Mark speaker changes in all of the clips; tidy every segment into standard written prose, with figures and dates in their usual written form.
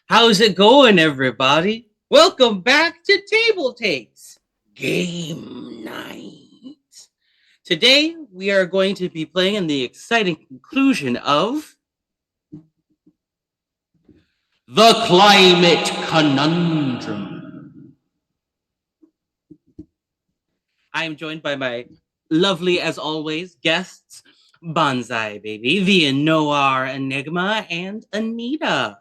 Speaker 1: How's it going, everybody? Welcome back to TableTakes Game Night. Today, we are going to be playing in the exciting conclusion of The Climate Conundrum. I am joined by my lovely, as always, guests, Bonsai Baby, the Noir Enigma, and Anita.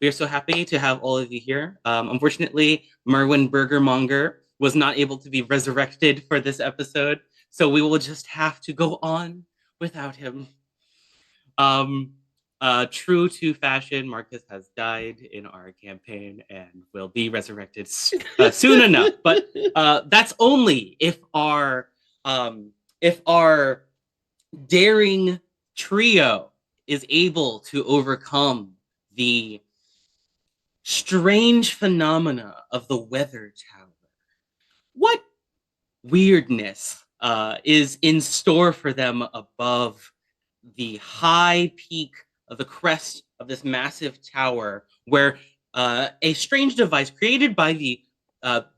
Speaker 1: We are so happy to have all of you here. Unfortunately, Merwin Burgermonger was not able to be resurrected for this episode, so we will just have to go on without him. Um, true to fashion, Marcus has died in our campaign and will be resurrected soon enough. But that's only if our daring trio is able to overcome the strange phenomena of the weather tower. What weirdness is in store for them above the high peak of the crest of this massive tower, where a strange device created by the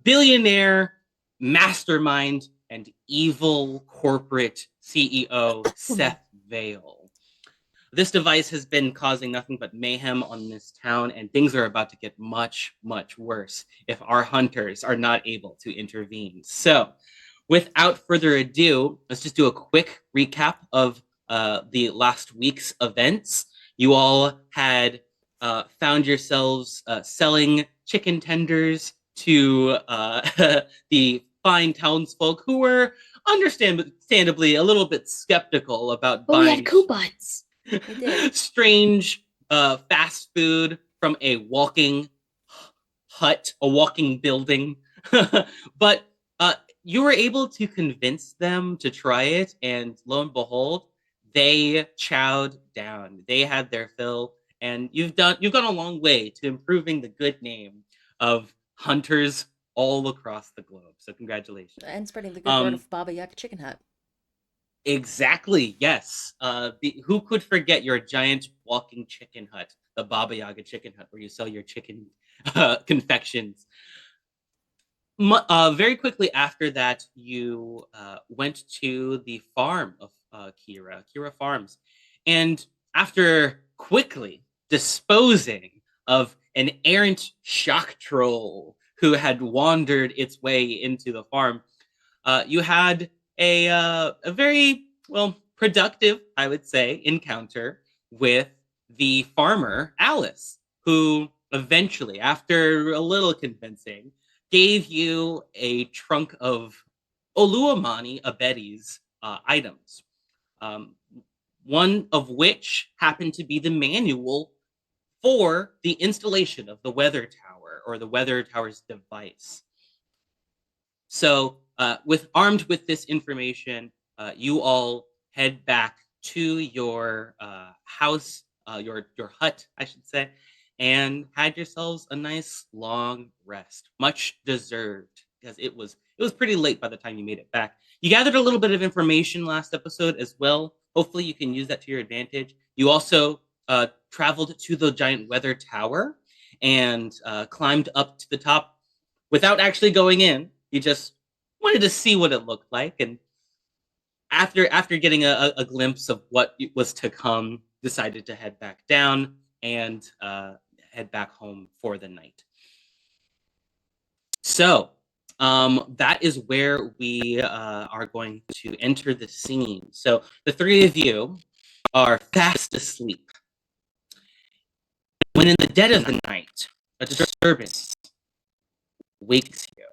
Speaker 1: billionaire mastermind and evil corporate CEO Seth Vale. This device has been causing nothing but mayhem on this town, and things are about to get much, much worse if our hunters are not able to intervene. So, without further ado, let's just do a quick recap of the last week's events. You all had found yourselves selling chicken tenders to the fine townsfolk who were understandably a little bit skeptical about
Speaker 2: We
Speaker 1: buying
Speaker 2: had coupons.
Speaker 1: strange fast food from a walking hut, a walking building. But you were able to convince them to try it, and lo and behold, they chowed down. They had their fill, and you've gone a long way to improving the good name of hunters all across the globe. So congratulations.
Speaker 2: And spreading the good word
Speaker 1: Um,
Speaker 2: of Baba Yak Chicken Hut.
Speaker 1: Exactly. Yes. Who could forget your giant walking chicken hut, the Baba Yaga Chicken Hut, where you sell your chicken confections? Very quickly after that, you went to the farm of Kira Farms, and after quickly disposing of an errant shock troll who had wandered its way into the farm, you had a very productive, I would say, encounter with the farmer Alice, who eventually, after a little convincing, gave you a trunk of Oluwamani Abeti's items. Um, one of which happened to be the manual for the installation of the weather tower, or the weather tower's device. So, armed with this information, you all head back to your house, your hut, I should say, and had yourselves a nice long rest, much deserved, because it was pretty late by the time you made it back. You gathered a little bit of information last episode as well. Hopefully, you can use that to your advantage. You also traveled to the giant weather tower and climbed up to the top without actually going in. You just wanted to see what it looked like, and after getting a glimpse of what was to come, decided to head back down and head back home for the night. So that is where we are going to enter the scene. So the three of you are fast asleep when, in the dead of the night, a disturbance wakes you.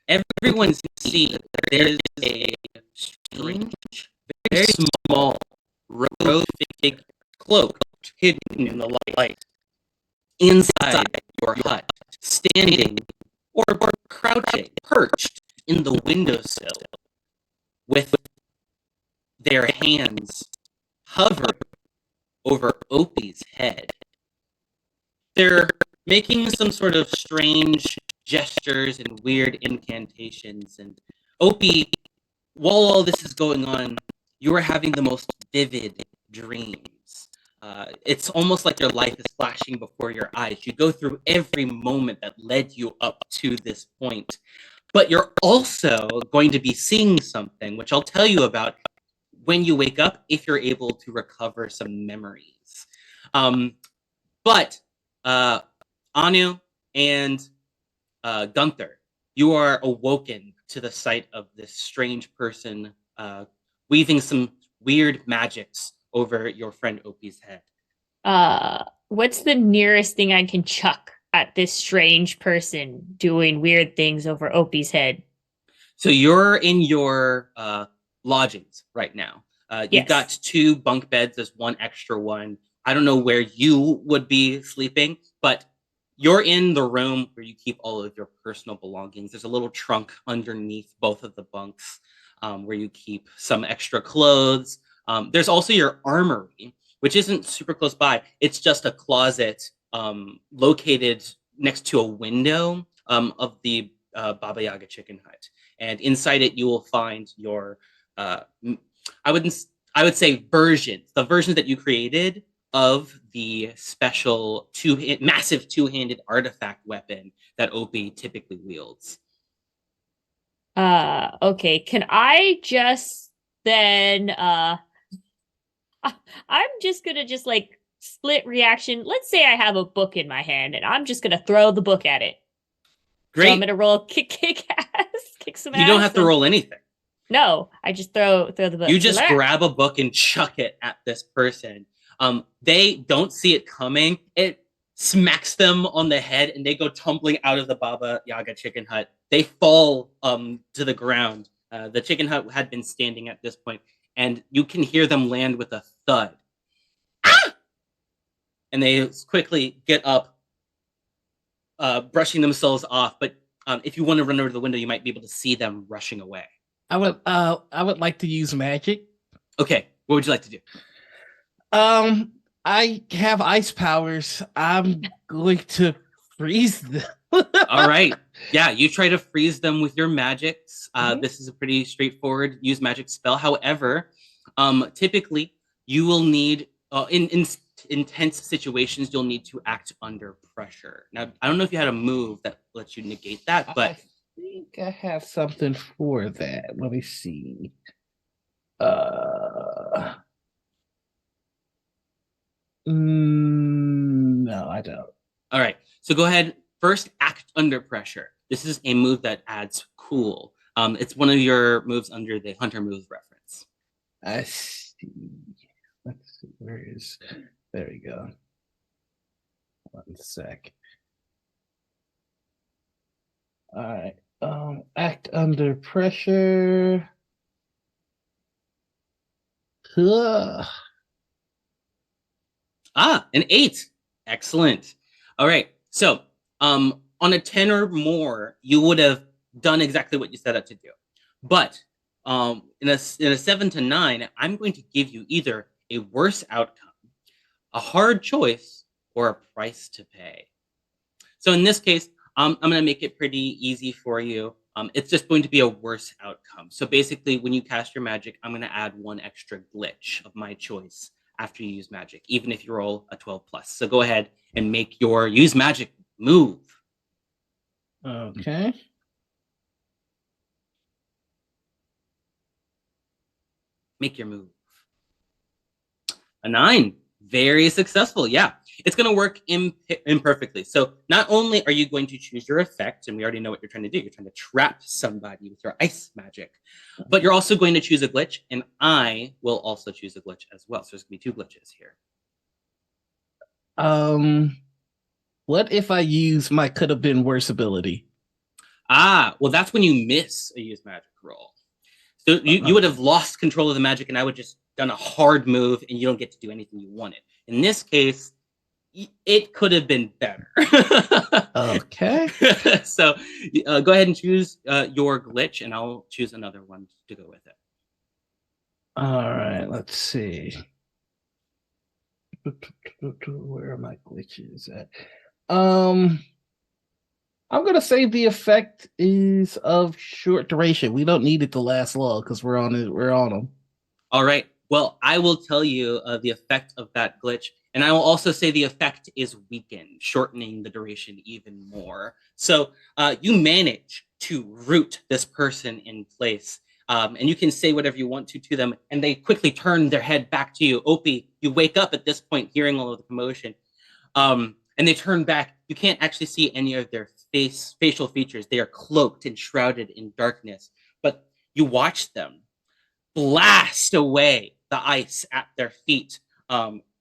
Speaker 1: Everyone sees that there is a strange, very small, rose fig cloak hidden in the light inside your hut, standing or crouching, perched in the windowsill, with their hands hovering over Opie's head. They're making some sort of strange gestures and weird incantations. And Opie, while all this is going on, you are having the most vivid dreams. it's almost like your life is flashing before your eyes. You go through every moment that led you up to this point, but you're also going to be seeing something, which I'll tell you about when you wake up if you're able to recover some memories. Um, but uh, Anu and Gunther, you are awoken to the sight of this strange person weaving some weird magics over your friend Opie's head.
Speaker 2: What's the nearest thing I can chuck at this strange person doing weird things over Opie's head?
Speaker 1: So you're in your lodgings right now. You've got
Speaker 2: Yes.
Speaker 1: two bunk beds. There's one extra one. I don't know where you would be sleeping, but you're in the room where you keep all of your personal belongings. There's a little trunk underneath both of the bunks where you keep some extra clothes. There's also your armory, which isn't super close by. It's just a closet located next to a window of the Baba Yaga chicken hut, and inside it you will find your uh, I would I would say the versions that you created of the special massive two-handed artifact weapon that Opie typically wields.
Speaker 2: Okay. Can I just then I'm just gonna just like split reaction. Let's say I have a book in my hand and I'm just gonna throw the book at it. So I'm
Speaker 1: Great.
Speaker 2: gonna roll kick ass, kick some
Speaker 1: You don't
Speaker 2: ass,
Speaker 1: have to
Speaker 2: and
Speaker 1: roll anything.
Speaker 2: no, I just throw the
Speaker 1: You
Speaker 2: book.
Speaker 1: just grab a book and chuck it at this person. They don't see it coming. It smacks them on the head and they go tumbling out of the Baba Yaga chicken hut. They fall to the ground. The chicken hut had been standing at this point, and you can hear them land with a thud. Ah! And they quickly get up, brushing themselves off. But if you want to run over to the window, you might be able to see them rushing away.
Speaker 3: I would like to use magic.
Speaker 1: Okay, what would you like to do?
Speaker 3: Um, I have ice powers. I'm going to freeze them.
Speaker 1: All right. Yeah, you try to freeze them with your magics.
Speaker 2: Mhm.
Speaker 1: This is a pretty straightforward use magic spell. However, typically you will need in intense situations you'll need to act under pressure. Now, I don't know if you had a move that lets you negate that, but
Speaker 3: I think I have something for that. Let me see. No, I don't.
Speaker 1: all right. So go ahead. First, act under pressure. This is a move that adds cool. It's one of your moves under the hunter moves reference.
Speaker 3: I see. Let's see. Where is? There we go. 1 sec. All right. Act under pressure. Ugh.
Speaker 1: Ah, an 8. Excellent. All right. So, on a 10 or more, you would have done exactly what you set out to do. But in a 7 to 9, I'm going to give you either a worse outcome, a hard choice, or a price to pay. So in this case, I'm going to make it pretty easy for you. It's just going to be a worse outcome. So basically, when you cast your magic, I'm going to add one extra glitch of my choice after you use magic, even if you roll a 12 plus. So go ahead and make your use magic move.
Speaker 3: Okay.
Speaker 1: Make your move. A 9. Very successful. Yeah. It's going to work imperfectly. So not only are you going to choose your effect, and we already know what you're trying to do, you're trying to trap somebody with your ice magic, but you're also going to choose a glitch, and I will also choose a glitch as well. So there's going to be 2 glitches here.
Speaker 3: Um, what if I use my could have been worse ability?
Speaker 1: Ah, well, that's when you miss a use magic roll. So you would have lost control of the magic, and I would just done a hard move, and you don't get to do anything you wanted. In this case, it could have been better.
Speaker 3: Okay.
Speaker 1: So go ahead and choose your glitch, and I'll choose another one to go with it.
Speaker 3: All right, let's see. Where are my glitches at? I'm gonna say the effect is of short duration. We don't need it to last long because we're on it. We're on them.
Speaker 1: All right. Well, I will tell you the effect of that glitch, and I will also say the effect is weakened, shortening the duration even more. So you manage to root this person in place, and you can say whatever you want to them, and they quickly turn their head back to you. Opie, you wake up at this point, hearing all of the commotion, and they turn back. You can't actually see any of their facial features. They are cloaked and shrouded in darkness, but you watch them blast away the ice at their feet,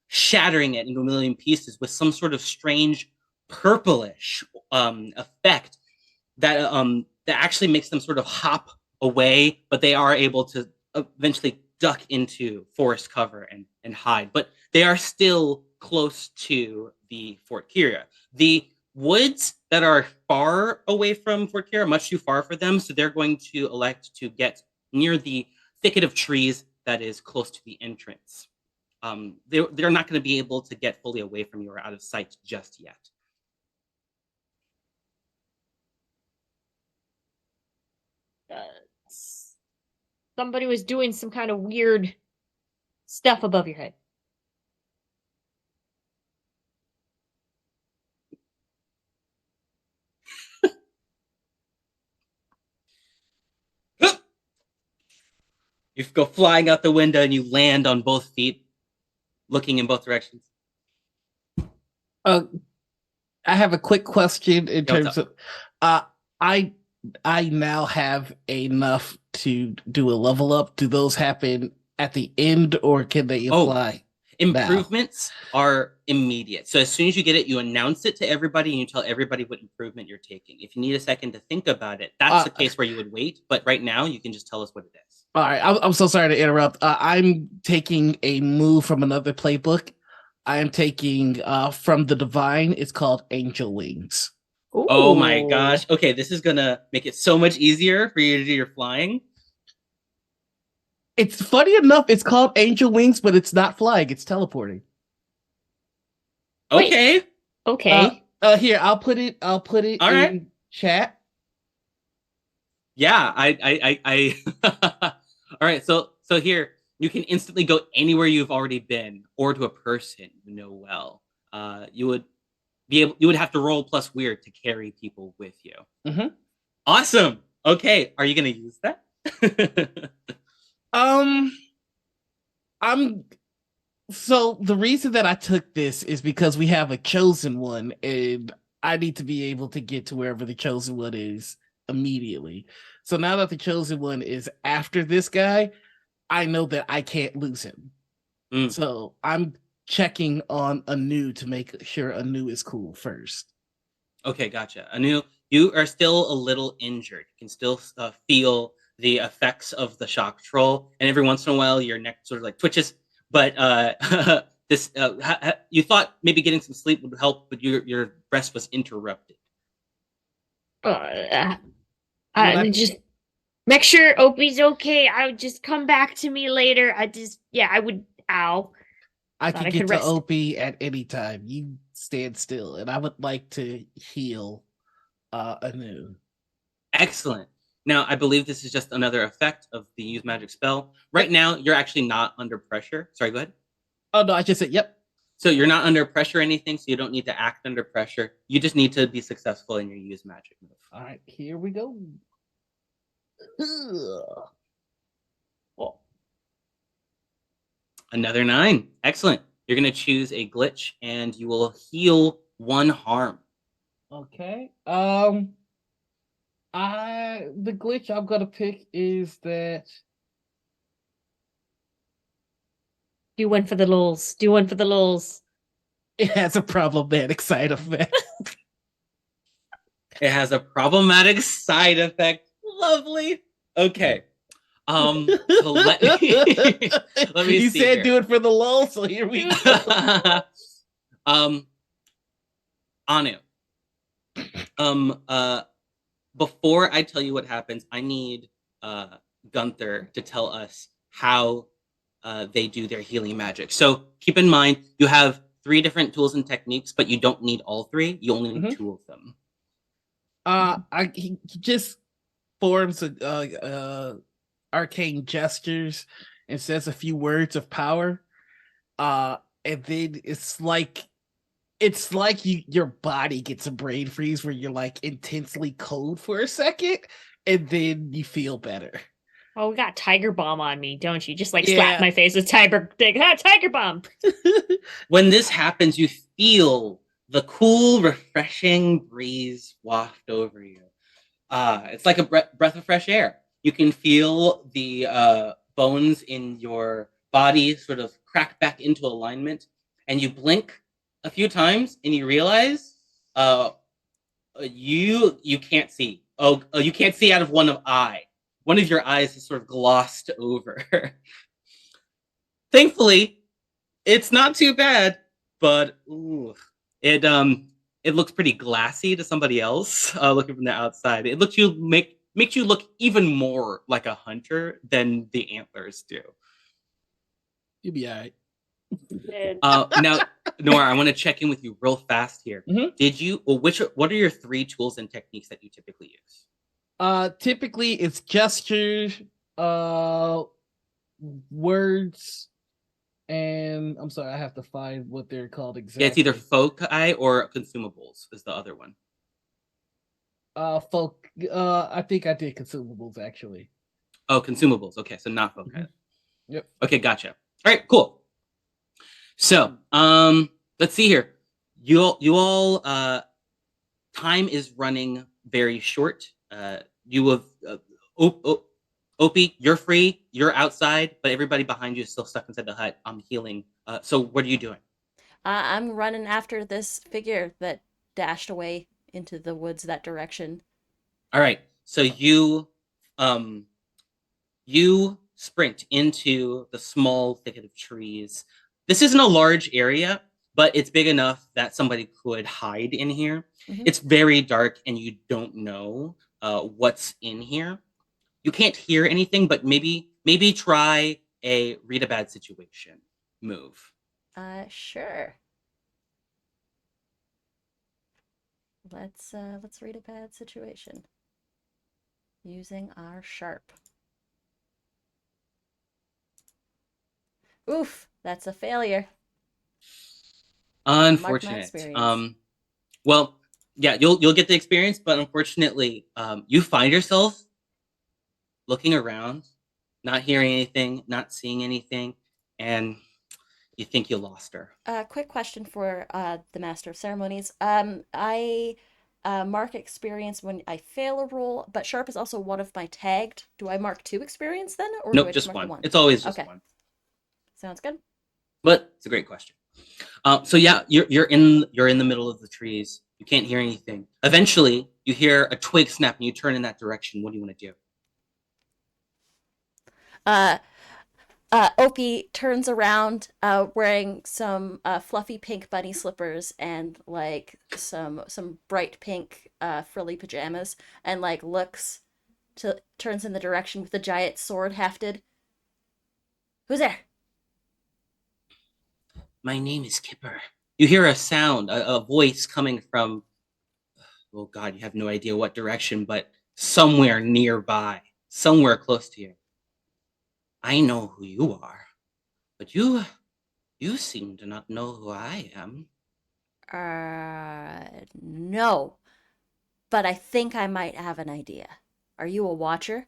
Speaker 1: shattering it into a million pieces with some sort of strange purplish effect that actually makes them sort of hop away, but they are able to eventually duck into forest cover and hide. But they are still close to the Fort Kira. The woods that are far away from Fort Kira, much too far for them, so they're going to elect to get near the thicket of trees that is close to the entrance. They're not going to be able to get fully away from you or out of sight just yet.
Speaker 2: Somebody was doing some kind of weird stuff above your head.
Speaker 1: You go flying out the window and you land on both feet, looking in both directions.
Speaker 3: I have a quick question in terms of I now have enough to do a level up. Do those happen at the end or can they apply?
Speaker 1: Improvements are immediate. So as soon as you get it, you announce it to everybody and you tell everybody what improvement you're taking. If you need a second to think about it, that's the case where you would wait. But right now, you can just tell us what it is.
Speaker 3: All right. I'm so sorry to interrupt. I'm taking a move from another playbook. I am taking from the Divine. It's called Angel Wings.
Speaker 2: Ooh.
Speaker 1: Oh my gosh. Okay, this is going to make it so much easier for you to do your flying.
Speaker 3: It's funny enough, it's called Angel Wings, but it's not flying, it's teleporting.
Speaker 1: Okay.
Speaker 2: Wait. Okay.
Speaker 3: Here, I'll put it all in
Speaker 1: right.
Speaker 3: Chat.
Speaker 1: Yeah, all right, so here you can instantly go anywhere you've already been or to a person you know well. You would have to roll plus weird to carry people with you.
Speaker 3: Mm-hmm.
Speaker 1: Awesome. Okay, are you going to use that?
Speaker 3: So the reason that I took this is because we have a chosen one and I need to be able to get to wherever the chosen one is immediately. So now that the chosen one is after this guy, I know that I can't lose him. So I'm checking on Anu to make sure Anu is cool first.
Speaker 1: Okay, gotcha. Anu, you are still a little injured. You can still feel the effects of the shock troll, and every once in a while your neck sort of like twitches. But this, you thought maybe getting some sleep would help, but your rest was interrupted.
Speaker 2: Just make sure Opie's okay. I would just come back to me later. I would. Ow.
Speaker 3: I can get to Opie at any time. You stand still, and I would like to heal Anu.
Speaker 1: Excellent. Now, I believe this is just another effect of the use magic spell. Right now, you're actually not under pressure. Sorry, go ahead.
Speaker 3: Oh, no, I just said, yep.
Speaker 1: So you're not under pressure or anything, so you don't need to act under pressure. You just need to be successful in your use magic move.
Speaker 3: All right, here we go.
Speaker 1: Oh. Another 9. Excellent. You're going to choose a glitch, and you will heal 1 harm.
Speaker 3: Okay. The glitch I'm gonna pick is that
Speaker 2: do one for the lulz. Do one for the lulz.
Speaker 3: It has a problematic side effect.
Speaker 1: It has a problematic side effect. Lovely. Okay. So let me
Speaker 3: you
Speaker 1: see
Speaker 3: said
Speaker 1: here.
Speaker 3: Do it for the lull, so here we go.
Speaker 1: Anu. Before I tell you what happens, I need Gunther to tell us how they do their healing magic. So keep in mind, you have 3 different tools and techniques, but you don't need all 3. You only need 2 of them.
Speaker 3: He just forms arcane gestures, and says a few words of power. And then it's like your body gets a brain freeze where you're like intensely cold for a second, and then you feel better.
Speaker 2: Oh, we got Tiger Bomb on me, don't you? Just like slap
Speaker 3: Yeah.
Speaker 2: my face with Tiger Bomb.
Speaker 1: When this happens, you feel the cool, refreshing breeze waft over you. It's like a breath of fresh air. You can feel the bones in your body sort of crack back into alignment, and you blink a few times, and you realize you can't see. You can't see out of one eye. One of your eyes is sort of glossed over. Thankfully, it's not too bad, but ooh, it looks pretty glassy to somebody else looking from the outside. It looks you makes you look even more like a hunter than the antlers do.
Speaker 3: You'll be all right.
Speaker 1: Now, Nora, I want to check in with you real fast here.
Speaker 3: Mhm.
Speaker 1: Did you, or what are your 3 tools and techniques that you typically use?
Speaker 3: Typically it's gestures, words, and I'm sorry, I have to find what they're called exactly.
Speaker 1: Yeah, it's either foci or consumables is the other one.
Speaker 3: Folk. I think I did consumables actually.
Speaker 1: Oh, consumables. Okay, so not foci.
Speaker 3: Mhm. Yep.
Speaker 1: Okay, gotcha. All right, cool. So, let's see here. You all, time is running very short. You have, Opie, you're free. You're outside, but everybody behind you is still stuck inside the hut. I'm healing. So what are you doing?
Speaker 4: I'm running after this figure that dashed away into the woods that direction.
Speaker 1: All right. So um, you sprint into the small thicket of trees. This isn't a large area, but it's big enough that somebody could hide in here.
Speaker 4: Mhm.
Speaker 1: It's very dark, and you don't know what's in here. You can't hear anything, but maybe try a read a bad situation move.
Speaker 4: Sure. Let's read a bad situation. Using our sharp. Oof, that's a failure. Mark my
Speaker 1: Unfortunate.
Speaker 4: experience.
Speaker 1: Well, yeah, you'll get the experience, but unfortunately, you find yourself looking around, not hearing anything, not seeing anything, and you think you lost her.
Speaker 4: Quick question for the Master of Ceremonies. I mark experience when I fail a roll, but sharp is also one of my tagged. Do I mark 2 experience then, or do
Speaker 1: Nope,
Speaker 4: I just
Speaker 1: just
Speaker 4: mark the
Speaker 1: one.
Speaker 4: one?
Speaker 1: It's always just
Speaker 4: Okay,
Speaker 1: one.
Speaker 4: sounds good.
Speaker 1: But it's a great question. So yeah, you're in the middle of the trees. You can't hear anything. Eventually, you hear a twig snap, and you turn in that direction. What do you want to do?
Speaker 4: Uh, Opie turns around, wearing some fluffy pink bunny slippers and like some bright pink frilly pajamas, and like looks to turns in the direction with the giant sword hefted. Who's there?
Speaker 1: My name is Kipper. You hear a sound, a voice coming from, oh God, you have no idea what direction, but somewhere nearby, somewhere close to you. I know who you are, but you seem to not know who I am.
Speaker 4: No, but I think I might have an idea. Are you a watcher?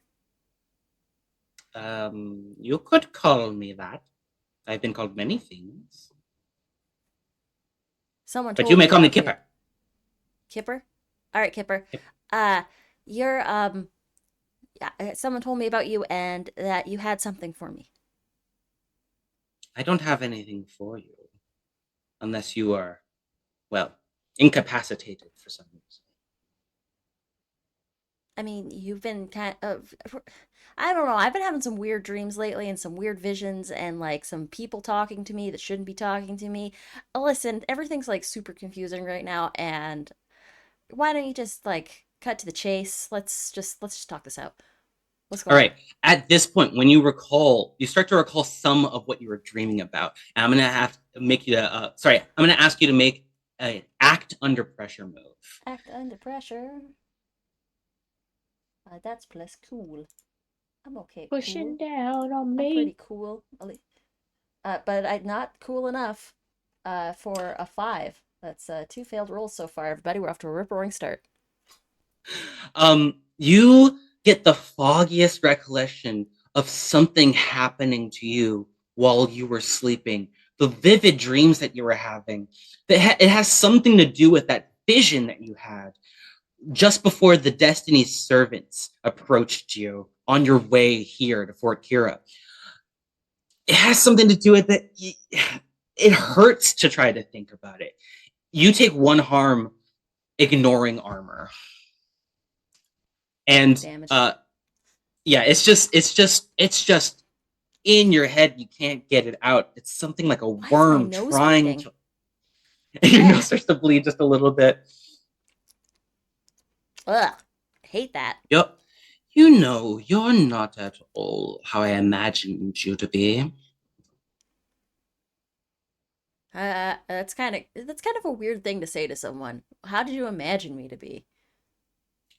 Speaker 1: You could call me that. I've been called many things,
Speaker 4: Someone
Speaker 1: but you
Speaker 4: told me
Speaker 1: may call me
Speaker 4: about you.
Speaker 1: Kipper.
Speaker 4: Kipper? All right, Kipper.
Speaker 1: Yep.
Speaker 4: You're yeah, someone told me about you and that you had something for me.
Speaker 1: I don't have anything for you unless you are, well, incapacitated for some reason.
Speaker 4: I mean, you've been kind of I don't know. I've been having some weird dreams lately and some weird visions and like some people talking to me that shouldn't be talking to me. Listen, everything's like super confusing right now, and why don't you just like cut to the chase? Let's just talk this out. What's
Speaker 1: All
Speaker 4: going on?
Speaker 1: right. At this point, when you start to recall some of what you were dreaming about. And I'm gonna have to make you to. Sorry, I'm gonna ask you to make an act under pressure move.
Speaker 4: Act under pressure. That's plus cool. I'm okay.
Speaker 2: Pushing
Speaker 4: Cool.
Speaker 2: down on
Speaker 4: I'm
Speaker 2: me.
Speaker 4: pretty cool. But I'm not cool enough for a 5. That's 2 failed rolls so far. Everybody, we're off to a rip-roaring start.
Speaker 1: You get the foggiest recollection of something happening to you while you were sleeping. The vivid dreams that you were having. It has something to do with that vision that you had just before the Destiny's servants approached you on your way here to Fort Kira. It has something to do with it. It hurts to try to think about it. You take 1 harm ignoring armor. And
Speaker 4: Damage.
Speaker 1: yeah, it's just in your head. You can't get it out. It's something like a
Speaker 4: Why is my
Speaker 1: worm
Speaker 4: nose
Speaker 1: trying
Speaker 4: bleeding?
Speaker 1: to. Your
Speaker 4: Ugh.
Speaker 1: nose starts to bleed just a little bit.
Speaker 4: Ugh. I hate that.
Speaker 1: Yep. You know, you're not at all how I imagined you to be.
Speaker 4: That's kind of a weird thing to say to someone. How did you imagine me to be?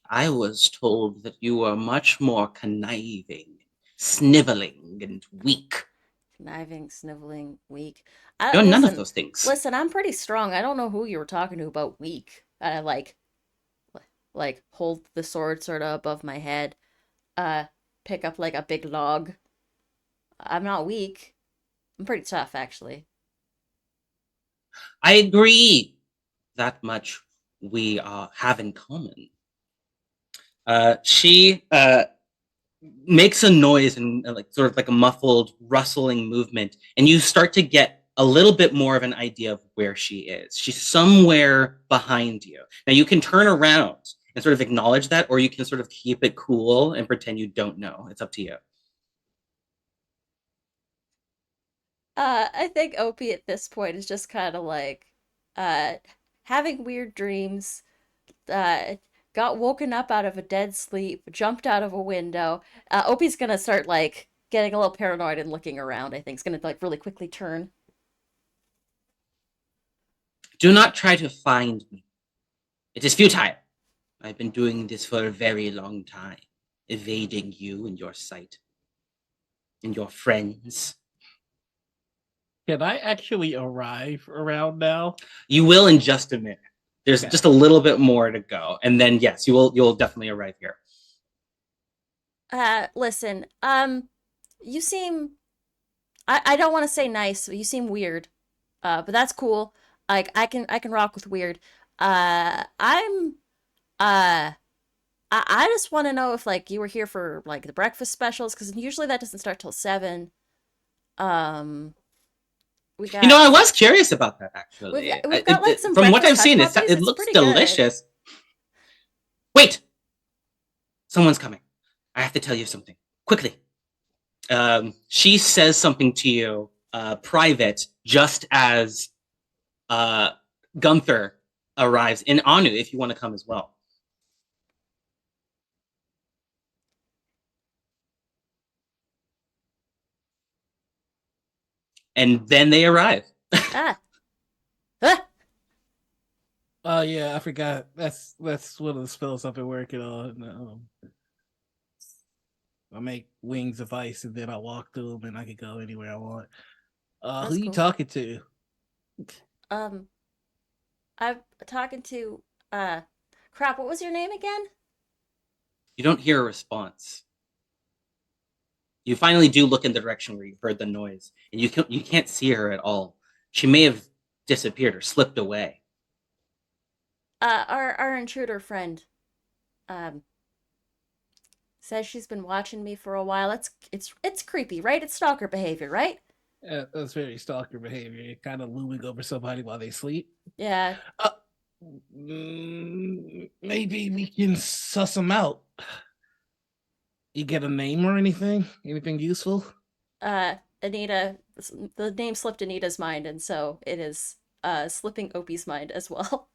Speaker 1: I was told that you were much more conniving, sniveling, and weak.
Speaker 4: Conniving, sniveling, weak.
Speaker 1: You're none of
Speaker 4: Listen,
Speaker 1: those things.
Speaker 4: listen. I'm pretty strong. I don't know who you were talking to about weak. I like hold the sword sort of above my head. Uh, pick up like a big log. I'm not weak. I'm pretty tough, actually.
Speaker 1: I agree. That much we have in common. She makes a noise and like sort of like a muffled rustling movement, and you start to get a little bit more of an idea of where she is. She's somewhere behind you. Now you can turn around and sort of acknowledge that, or you can sort of keep it cool and pretend you don't know. It's up to you.
Speaker 4: I think Opie at this point is just kind of like, uh, having weird dreams. Uh, got woken up out of a dead sleep, jumped out of a window. Opie's gonna start like getting a little paranoid and looking around. I think it's gonna like really quickly turn.
Speaker 1: Do not try to find me. It is futile. I've been doing this for a very long time, evading you and your sight and your friends.
Speaker 3: Can I actually arrive around now?
Speaker 1: You will in just a minute. There's
Speaker 3: Okay.
Speaker 1: just a little bit more to go, and then yes, you'll definitely arrive here.
Speaker 4: Listen, you seem I don't want to say nice, but you seem weird. But that's cool. Like I can rock with weird. I'm uh I just want to know if like you were here for like the breakfast specials because usually that doesn't start till 7. Um, we
Speaker 1: You know,
Speaker 4: got
Speaker 1: I was curious about that
Speaker 4: we've
Speaker 1: actually.
Speaker 4: got, we've got like some
Speaker 1: From what
Speaker 4: breakfast
Speaker 1: I've
Speaker 4: hush
Speaker 1: seen,
Speaker 4: puppies.
Speaker 1: it
Speaker 4: It's
Speaker 1: looks
Speaker 4: pretty good.
Speaker 1: delicious. Wait, someone's coming. I have to tell you something quickly. She says something to you, private, just as uh, Gunther arrives. And Anu, if you want to come as well. And then they arrive.
Speaker 4: Ah, ah.
Speaker 3: Oh yeah, I forgot. That's one of the spells I've been working on. I make wings of ice and then I walk through them and I can go anywhere I want. Who
Speaker 4: That's
Speaker 3: you
Speaker 4: cool.
Speaker 3: talking to?
Speaker 4: Um, I'm talking to crap. What was your name again?
Speaker 1: You don't hear a response. You finally do look in the direction where you heard the noise, and you can't see her at all. She may have disappeared or slipped away.
Speaker 4: Our intruder friend. Um, says she's been watching me for a while. It's creepy, right? It's stalker behavior, right?
Speaker 3: That's very stalker behavior. Kind of looming over somebody while they sleep.
Speaker 4: Yeah.
Speaker 3: Uh, maybe we can suss them out. You get a name or anything? Anything useful?
Speaker 4: Anita, the name slipped Anita's mind, and so it is slipping Opie's mind as well.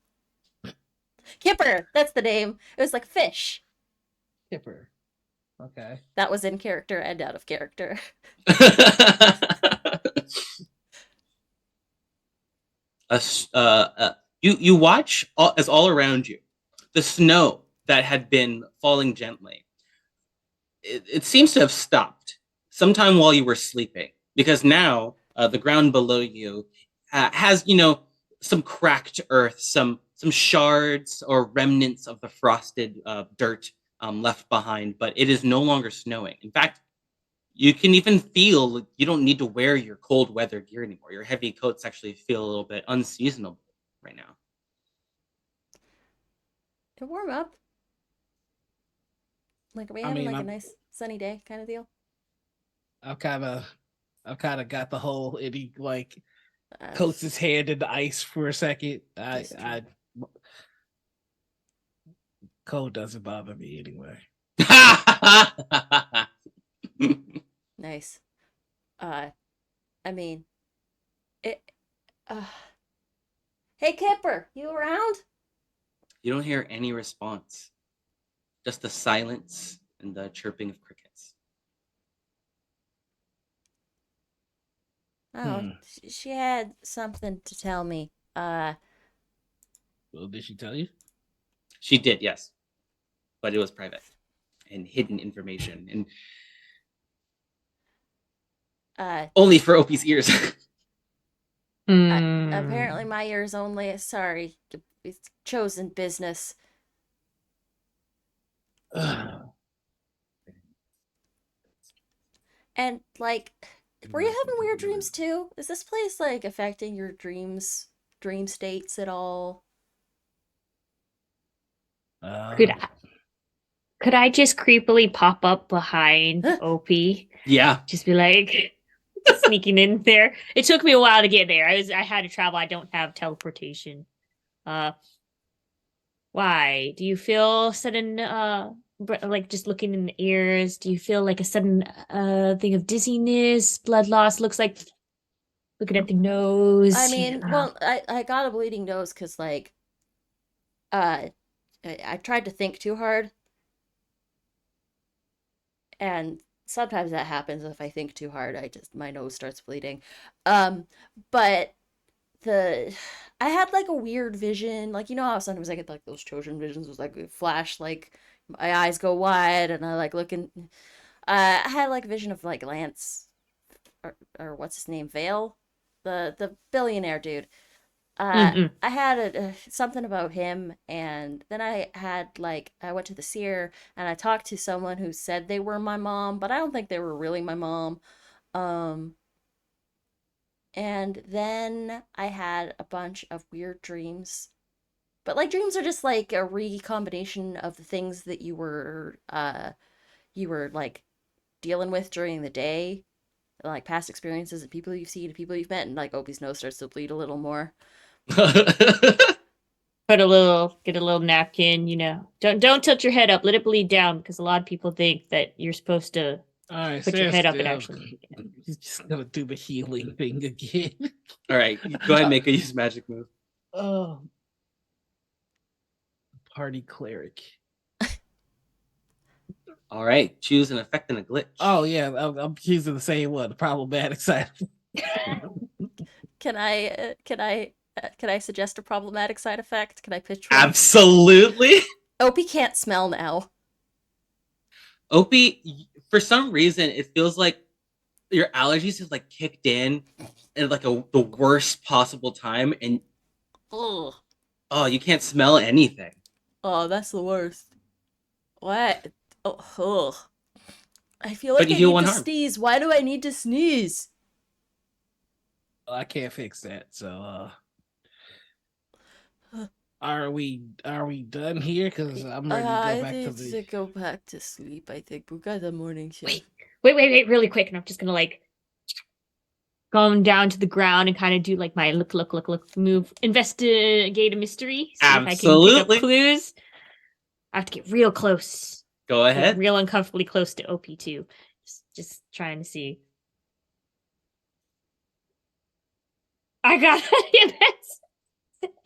Speaker 4: Kipper, that's the name. It was like fish.
Speaker 3: Kipper. Okay.
Speaker 4: That was in character and out of character.
Speaker 1: You watch all around you, the snow that had been falling gently it seems to have stopped sometime while you were sleeping, because now the ground below you has, some cracked earth, some shards or remnants of the frosted dirt left behind, but it is no longer snowing. In fact, you can even feel you don't need to wear your cold weather gear anymore. Your heavy coats actually feel a little bit unseasonable right now.
Speaker 4: To warm up. Like, are we
Speaker 3: I
Speaker 4: having
Speaker 3: mean,
Speaker 4: like a nice sunny day kind of deal?
Speaker 3: I've kind of, I've kind of got the whole. And he like
Speaker 4: Uh,
Speaker 3: coats his hand in the ice for a second.
Speaker 4: That's true.
Speaker 3: Cold doesn't bother me anyway.
Speaker 4: Nice. I mean, it. Uh, hey, Kipper, you around?
Speaker 1: You don't hear any response, just the silence and the chirping of crickets.
Speaker 4: Oh,
Speaker 3: Hmm.
Speaker 4: she had something to tell me.
Speaker 3: Well, did she tell you?
Speaker 1: She did, yes, but it was private and hidden information, and
Speaker 4: uh,
Speaker 1: only for Opie's ears.
Speaker 4: apparently my ears only. Sorry, it's chosen business. And like, were you having weird dreams too? Is this place like affecting your dream states at all?
Speaker 2: Could
Speaker 3: Uh,
Speaker 2: I, could I just creepily pop up behind
Speaker 4: Huh?
Speaker 2: Opie?
Speaker 1: Yeah.
Speaker 2: Just be like sneaking in there. It took me a while to get there. I had to travel. I don't have teleportation. Uh why? Do you feel sudden like just looking in the ears, do you feel like a sudden thing of dizziness, blood loss? Looks like looking at the
Speaker 4: I
Speaker 2: nose.
Speaker 4: mean, well, I got a bleeding nose because like, uh, I tried to think too hard, and sometimes that happens if I think too hard. My nose starts bleeding. Um, but the I had like a weird vision, like you know how sometimes I get like those chosen visions with like a flash, like my eyes go wide and I like looking. I had like a vision of like Lance or what's his name, Vale, the billionaire dude.
Speaker 2: Mm-mm.
Speaker 4: I had something about him, and then I had like I went to the seer and I talked to someone who said they were my mom, but I don't think they were really my mom. Um, and then I had a bunch of weird dreams. But like dreams are just like a recombination of the things that you were like dealing with during the day, like past experiences and people you've seen and people you've met, and like Opie's nose starts to bleed a little more.
Speaker 2: Get a little napkin, Don't tilt your head up. Let it bleed down because a lot of people think that you're supposed to
Speaker 3: all right,
Speaker 2: put your
Speaker 3: stand
Speaker 2: head up and
Speaker 3: still.
Speaker 2: actually.
Speaker 3: He's just gonna do the healing thing again.
Speaker 1: All right, go ahead and make a use magic move.
Speaker 3: Oh, party cleric.
Speaker 1: All right, choose an effect and a glitch.
Speaker 3: Oh yeah, I'm choosing the same one. The problematic side.
Speaker 4: Can I suggest a problematic side effect? Can I pitch one?
Speaker 1: Absolutely.
Speaker 4: Opie can't smell now.
Speaker 1: Opie, for some reason, it feels like your allergies have like kicked in at like the worst possible time, and
Speaker 4: Ugh.
Speaker 1: oh, you can't smell anything.
Speaker 4: Oh, that's the worst. What? Oh, ugh. I feel
Speaker 1: But
Speaker 4: like
Speaker 1: you
Speaker 4: I
Speaker 1: heal
Speaker 4: need
Speaker 1: one
Speaker 4: to
Speaker 1: harm.
Speaker 4: sneeze. Why do I need to sneeze?
Speaker 3: I can't fix that. So are we done here? Because I'm ready to go
Speaker 4: I
Speaker 3: back to
Speaker 4: need
Speaker 3: the.
Speaker 4: to go back to sleep. I think we got the morning shift.
Speaker 2: Wait, really quick. And I'm just gonna like going down to the ground and kind of do like my look move, investigate a mystery, see if I can pick up
Speaker 1: Absolutely.
Speaker 2: clues. I have to get real close,
Speaker 1: Go
Speaker 2: get
Speaker 1: ahead.
Speaker 2: real uncomfortably close to OP2. Just trying to see. I got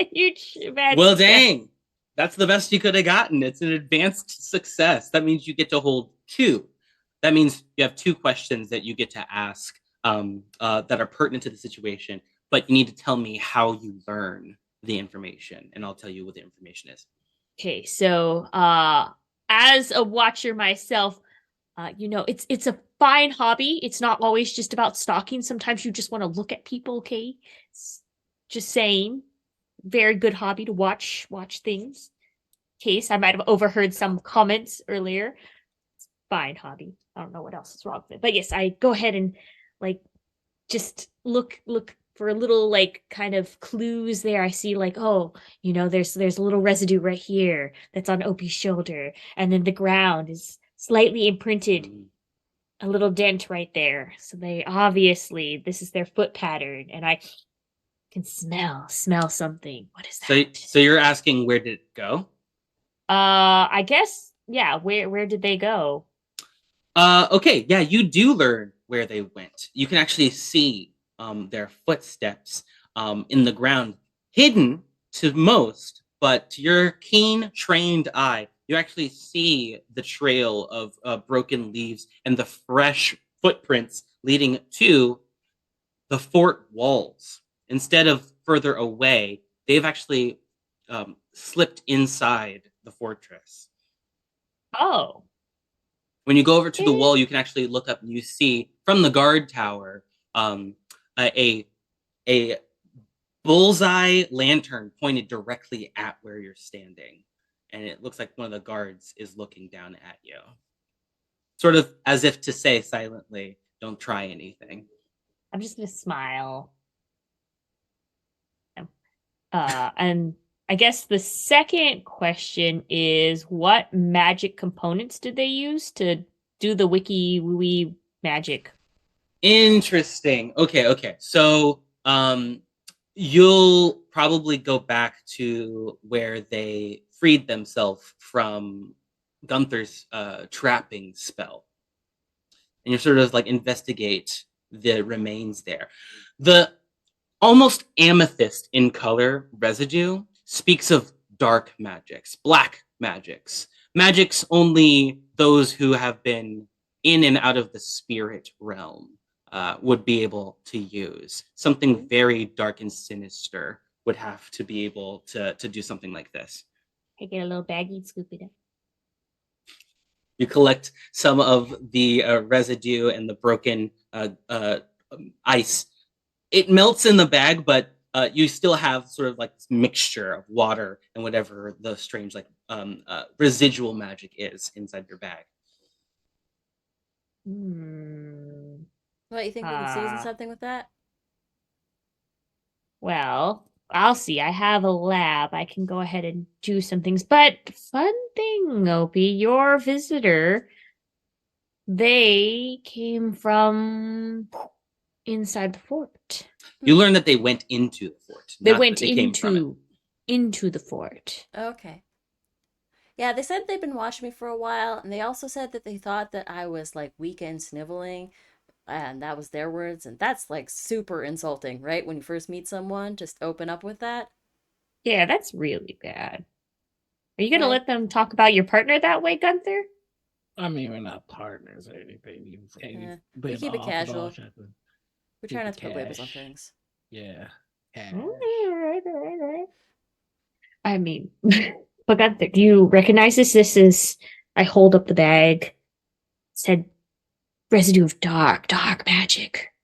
Speaker 2: a huge bad
Speaker 1: Well,
Speaker 2: success.
Speaker 1: dang. That's the best you could have gotten. It's an advanced success. That means you get to hold two. That means you have two questions that you get to ask that are pertinent to the situation, but you need to tell me how you learn the information, and I'll tell you what the information is.
Speaker 2: Okay, so as a watcher myself, it's a fine hobby. It's not always just about stalking. Sometimes you just want to look at people, okay? Just saying. Very good hobby to watch things. Case I might have overheard some comments earlier. Fine hobby. I don't know what else is wrong with it. But yes, I go ahead and like just look for a little like kind of clues there. I see like, oh, there's a little residue right here that's on Opie's shoulder, and then the ground is slightly imprinted, a little dent right there. So they obviously this is their foot pattern, and I can smell something. What is that?
Speaker 1: So you're asking where did it go?
Speaker 2: I guess yeah. Where did they go?
Speaker 1: Okay, yeah, you do learn where they went. You can actually see their footsteps in the ground, hidden to most, but to your keen, trained eye, you actually see the trail of broken leaves and the fresh footprints leading to the fort walls. Instead of further away, they've actually slipped inside the fortress.
Speaker 2: Oh.
Speaker 1: When you go over to the wall, you can actually look up and you see from the guard tower a bullseye lantern pointed directly at where you're standing. And it looks like one of the guards is looking down at you. Sort of as if to say silently, don't try anything.
Speaker 2: I'm just going to smile. And I guess the second question is, what magic components did they use to do the wiki wooey magic?
Speaker 1: Interesting. Okay. So you'll probably go back to where they freed themselves from Gunther's trapping spell. And you sort of like investigate the remains there. The almost amethyst in color residue speaks of dark magics, black magics, magics only those who have been in and out of the spirit realm would be able to use. Something very dark and sinister would have to be able to do something like this.
Speaker 2: I get a little baggy and scoop it up.
Speaker 1: You collect some of the residue and the broken ice. It melts in the bag, but you still have sort of like this mixture of water and whatever the strange like residual magic is inside your bag.
Speaker 4: What, you think we can season something with that?
Speaker 2: Well, I'll see. I have a lab. I can go ahead and do some things. But fun thing, Opie, your visitor, they came from inside the fort.
Speaker 1: You learn that they went into the fort.
Speaker 2: They went into the fort.
Speaker 4: Okay. Yeah, they said they've been watching me for a while, and they also said that they thought that I was like weak and sniveling, and that was their words, and that's like super insulting, right? When you first meet someone, just open up with that.
Speaker 2: Yeah, that's really bad. Are you gonna let them talk about your partner that way, Gunther?
Speaker 3: I mean, we're not partners or anything.
Speaker 4: We keep it casual. We try not to put labels on things.
Speaker 3: Yeah.
Speaker 2: All right. I mean, but Gunther, do you recognize this? This is, I hold up the bag. It said residue of dark magic.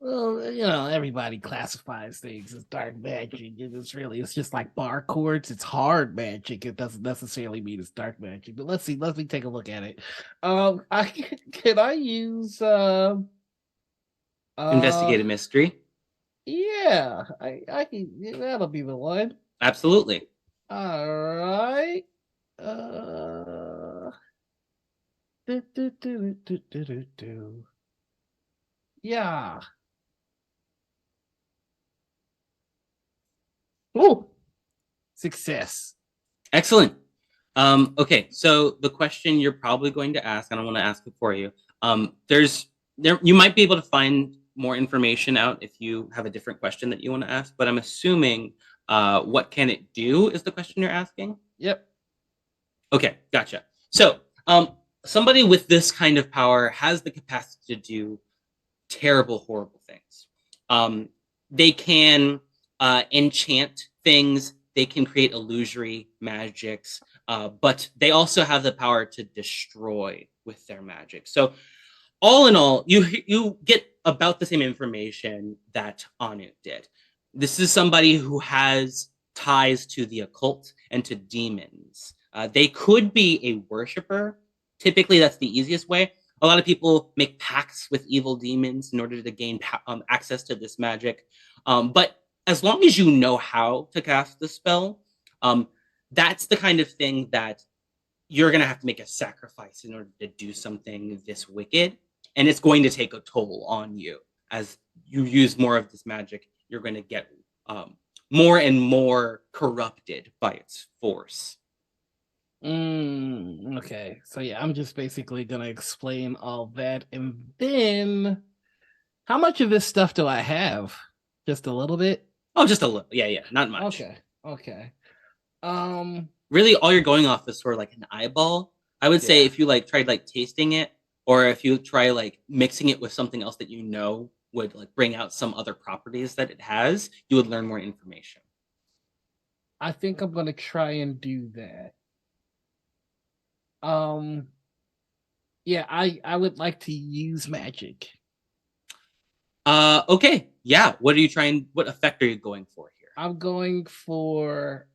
Speaker 3: Well, everybody classifies things as dark magic. It's just like barcodes. It's hard magic. It doesn't necessarily mean it's dark magic. But let's see. Let me take a look at it. Can I use
Speaker 1: investigate a mystery?
Speaker 3: Yeah, I can. That'll be the one.
Speaker 1: Absolutely.
Speaker 3: All right. Yeah.
Speaker 2: Ooh.
Speaker 3: Success.
Speaker 1: Excellent. Okay, so the question you're probably going to ask, and I want to ask it for you. You might be able to find more information out if you have a different question that you want to ask, but I'm assuming what can it do is the question you're asking?
Speaker 3: Yep.
Speaker 1: Okay, gotcha. So somebody with this kind of power has the capacity to do terrible, horrible things. They can enchant things. They can create illusory magics, but they also have the power to destroy with their magic. So all in all, you get about the same information that Anu did. This is somebody who has ties to the occult and to demons. They could be a worshiper. Typically, that's the easiest way. A lot of people make pacts with evil demons in order to gain access to this magic. But as long as you know how to cast the spell, that's the kind of thing that you're going to have to make a sacrifice in order to do something this wicked. And it's going to take a toll on you. As you use more of this magic, you're going to get more and more corrupted by its force.
Speaker 3: Okay. So yeah, I'm just basically going to explain all that. And then how much of this stuff do I have? Just a little bit?
Speaker 1: Oh, just a little. Yeah, not much.
Speaker 3: Okay.
Speaker 1: Really, all you're going off is sort of like an eyeball. I would say if you like tried like tasting it, or if you try like mixing it with something else that you know would like bring out some other properties that it has, you would learn more information.
Speaker 3: I think I'm gonna try and do that. Yeah, I would like to use magic.
Speaker 1: Okay. Yeah. What effect are you going for here?
Speaker 3: I'm going for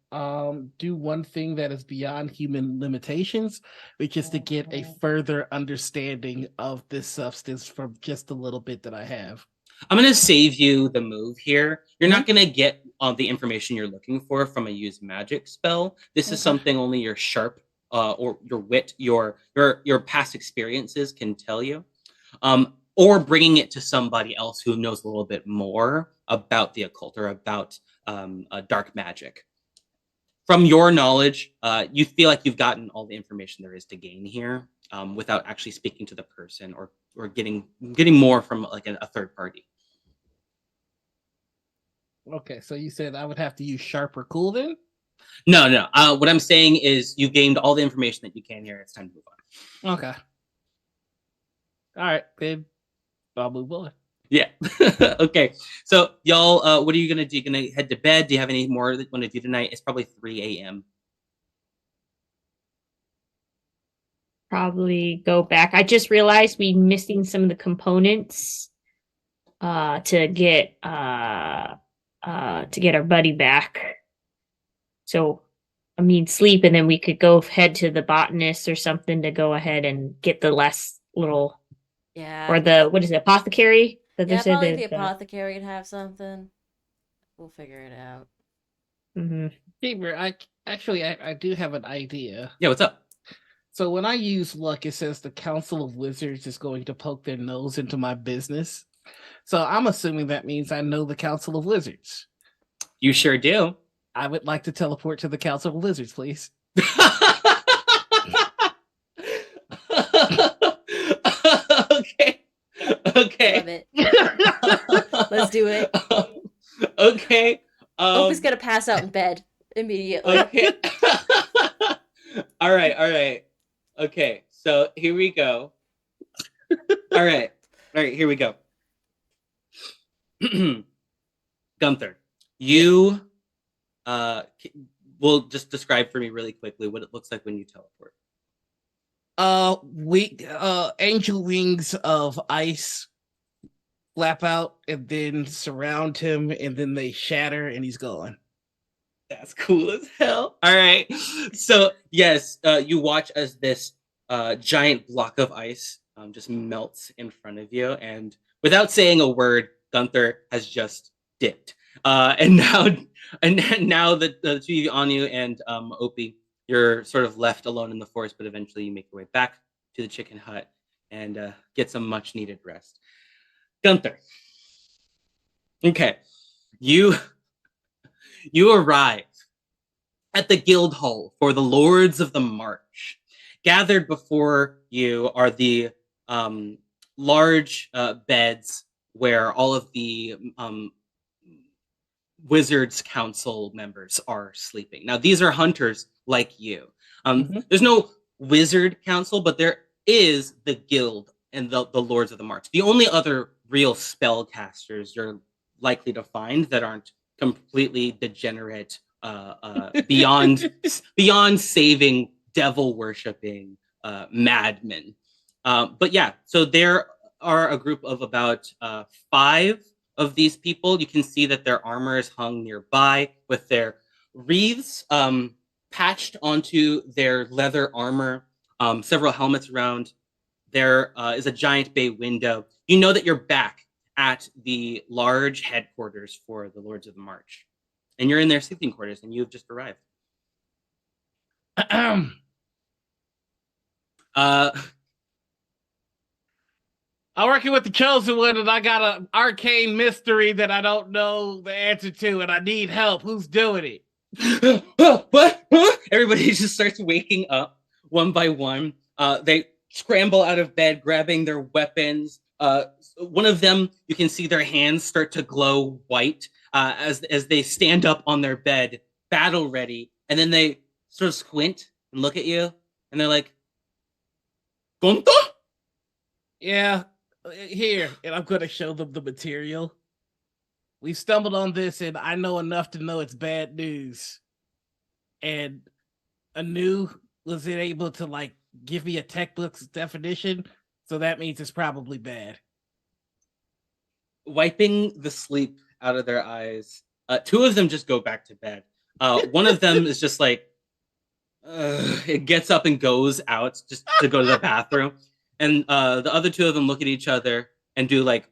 Speaker 3: do one thing that is beyond human limitations, which is to get a further understanding of this substance from just a little bit that I have.
Speaker 1: I'm going to save you the move here. You're not going to get the information you're looking for from a use magic spell. This is something only your sharp or your wit, your past experiences can tell you. Or bringing it to somebody else who knows a little bit more about the occult or about dark magic. From your knowledge, you feel like you've gotten all the information there is to gain here without actually speaking to the person or getting more from like a third party.
Speaker 3: Okay, so you said I would have to use sharp or cool then?
Speaker 1: No. What I'm saying is you gained all the information that you can here. It's time to move on.
Speaker 3: Okay. All right, babe. I'll move on.
Speaker 1: Yeah. Okay. So y'all, what are you gonna do? You gonna head to bed? Do you have any more that you want to do tonight? It's probably 3 a.m.
Speaker 2: Probably go back. I just realized we missing some of the components to get our buddy back. So I mean sleep, and then we could go head to the botanist or something to go ahead and get the last little or the what is it, apothecary?
Speaker 4: Probably the apothecary would have something. We'll figure it out.
Speaker 3: Gabriel, I do have an idea.
Speaker 1: Yeah, what's up?
Speaker 3: So when I use luck, it says the Council of Wizards is going to poke their nose into my business. So I'm assuming that means I know the Council of Wizards.
Speaker 1: You sure do.
Speaker 3: I would like to teleport to the Council of Wizards, please.
Speaker 1: Okay.
Speaker 4: Love it. Let's do it.
Speaker 1: Okay.
Speaker 4: Opie's gonna pass out in bed immediately.
Speaker 1: Okay. All right. Okay, so here we go. All right, here we go. Gunther, you will just describe for me really quickly what it looks like when you teleport.
Speaker 3: Angel wings of ice flap out and then surround him, and then they shatter and he's gone.
Speaker 1: That's cool as hell. All right. So yes, you watch as this giant block of ice just melts in front of you, and without saying a word, Gunther has just dipped. And now the two of you, Anu and Opie, you're sort of left alone in the forest, but eventually you make your way back to the chicken hut and get some much needed rest. Gunther. Okay. You arrive at the guild hall for the Lords of the March. Gathered before you are the large beds where all of the Wizards Council members are sleeping. Now, these are hunters like you. There's no Wizard Council, but there is the guild and the Lords of the March. The only other real spellcasters you're likely to find that aren't completely degenerate, beyond saving devil worshipping madmen. But yeah, so there are a group of about 5 of these people. You can see that their armor is hung nearby with their wreaths patched onto their leather armor, several helmets around. There is a giant bay window. You know that you're back at the large headquarters for the Lords of the March. And you're in their sleeping quarters, and you've just arrived. Uh,
Speaker 3: I'm working with the chosen one, and I got an arcane mystery that I don't know the answer to, and I need help. Who's doing it?
Speaker 1: what? Everybody just starts waking up one by one. They scramble out of bed, grabbing their weapons. One of them, you can see their hands start to glow white as they stand up on their bed, battle ready, and then they sort of squint and look at you, and they're like, "Gonta?"
Speaker 3: Yeah, here, and I'm going to show them the material. We stumbled on this, and I know enough to know it's bad news. And Anu was able to like give me a textbook's definition, so that means it's probably bad.
Speaker 1: Wiping the sleep out of their eyes, 2 of them just go back to bed. One of them is just like, it gets up and goes out just to go to the bathroom. And the other 2 of them look at each other and do like,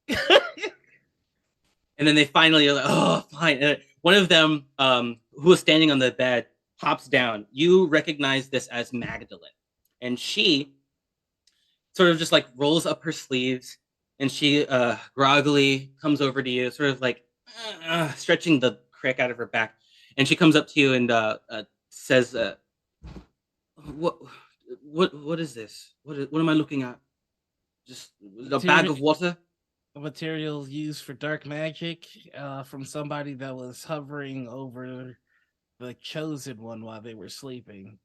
Speaker 1: and then they finally are like, oh, fine. And one of them, who was standing on the bed, hops down. You recognize this as Magdalene. And she sort of just like rolls up her sleeves and she groggily comes over to you, sort of like stretching the crick out of her back. And she comes up to you and says, what is this? What am I looking at? Just a bag of water?
Speaker 3: Materials used for dark magic from somebody that was hovering over the chosen one while they were sleeping.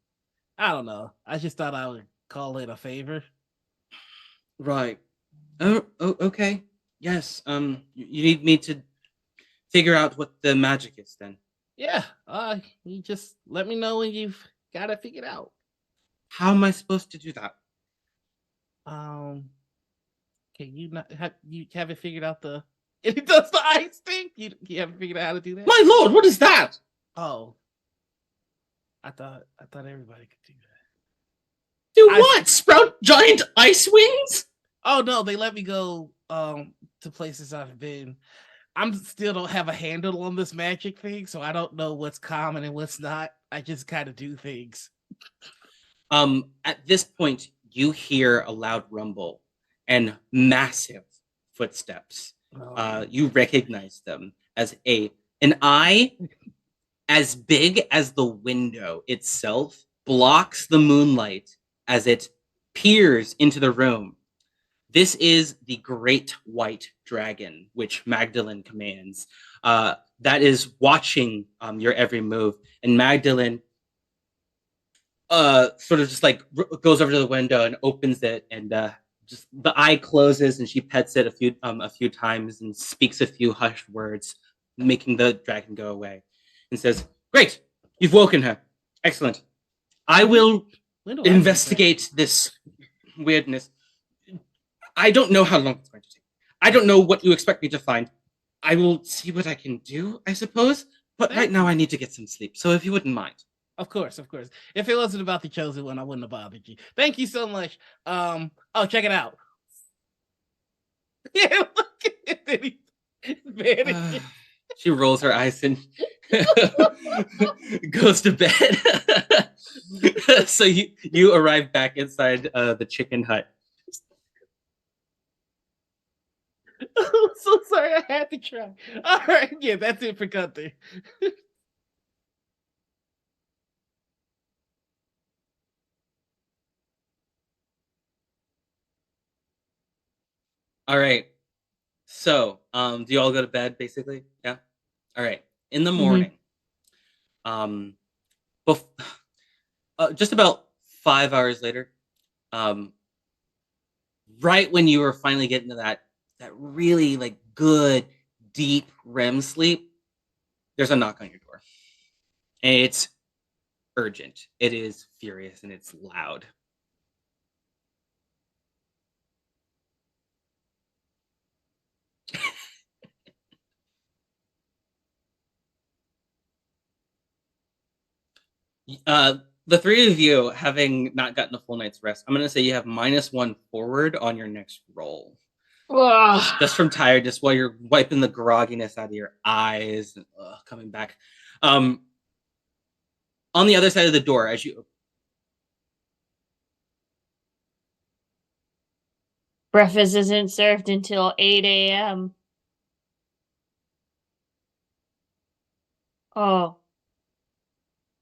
Speaker 3: I don't know. I just thought I would call it a favor.
Speaker 1: Right. Oh, okay. Yes. You need me to figure out what the magic is then.
Speaker 3: Yeah. You just let me know when you've got it figured out.
Speaker 1: How am I supposed to do that?
Speaker 3: Can you not have you haven't figured out the it does the ice thing? You haven't figured out how to do that?
Speaker 1: My lord, what is that?
Speaker 3: Oh. I thought everybody could do that.
Speaker 1: Do what? Sprout giant ice wings?
Speaker 3: Oh no, they let me go to places I've been. I'm still don't have a handle on this magic thing, so I don't know what's common and what's not. I just kind of do things.
Speaker 1: At this point, you hear a loud rumble and massive footsteps. You recognize them as an eye as big as the window itself blocks the moonlight as it peers into the room. This is the Great White Dragon, which Magdalene commands. That is watching your every move. And Magdalene sort of just like goes over to the window and opens it, and just the eye closes, and she pets it a few times and speaks a few hushed words, making the dragon go away, and says, "Great, you've woken her. Excellent. I will investigate this weirdness. I don't know how long it's going to take. I don't know what you expect me to find. I will see what I can do, I suppose. But right now I need to get some sleep. So if you wouldn't mind."
Speaker 3: Of course. If it wasn't about the chosen one, I wouldn't have bothered you. Thank you so much. Oh, check it out. Yeah, look at it.
Speaker 1: She rolls her eyes and goes to bed. So you arrive back inside the chicken hut.
Speaker 3: I'm so sorry, I had to try. All right, yeah, that's it for Gunther.
Speaker 1: All right. So, do you all go to bed basically? Yeah. All right. In the morning, just about 5 hours later, right when you were finally getting to that really like good deep REM sleep, there's a knock on your door, and it's urgent. It is furious and it's loud. Uh, the three of you, having not gotten a full night's rest, I'm gonna say you have -1 forward on your next roll. Just from tiredness while you're wiping the grogginess out of your eyes and coming back. Um, on the other side of the door, as you
Speaker 2: Breakfast isn't served until 8 a.m. Oh,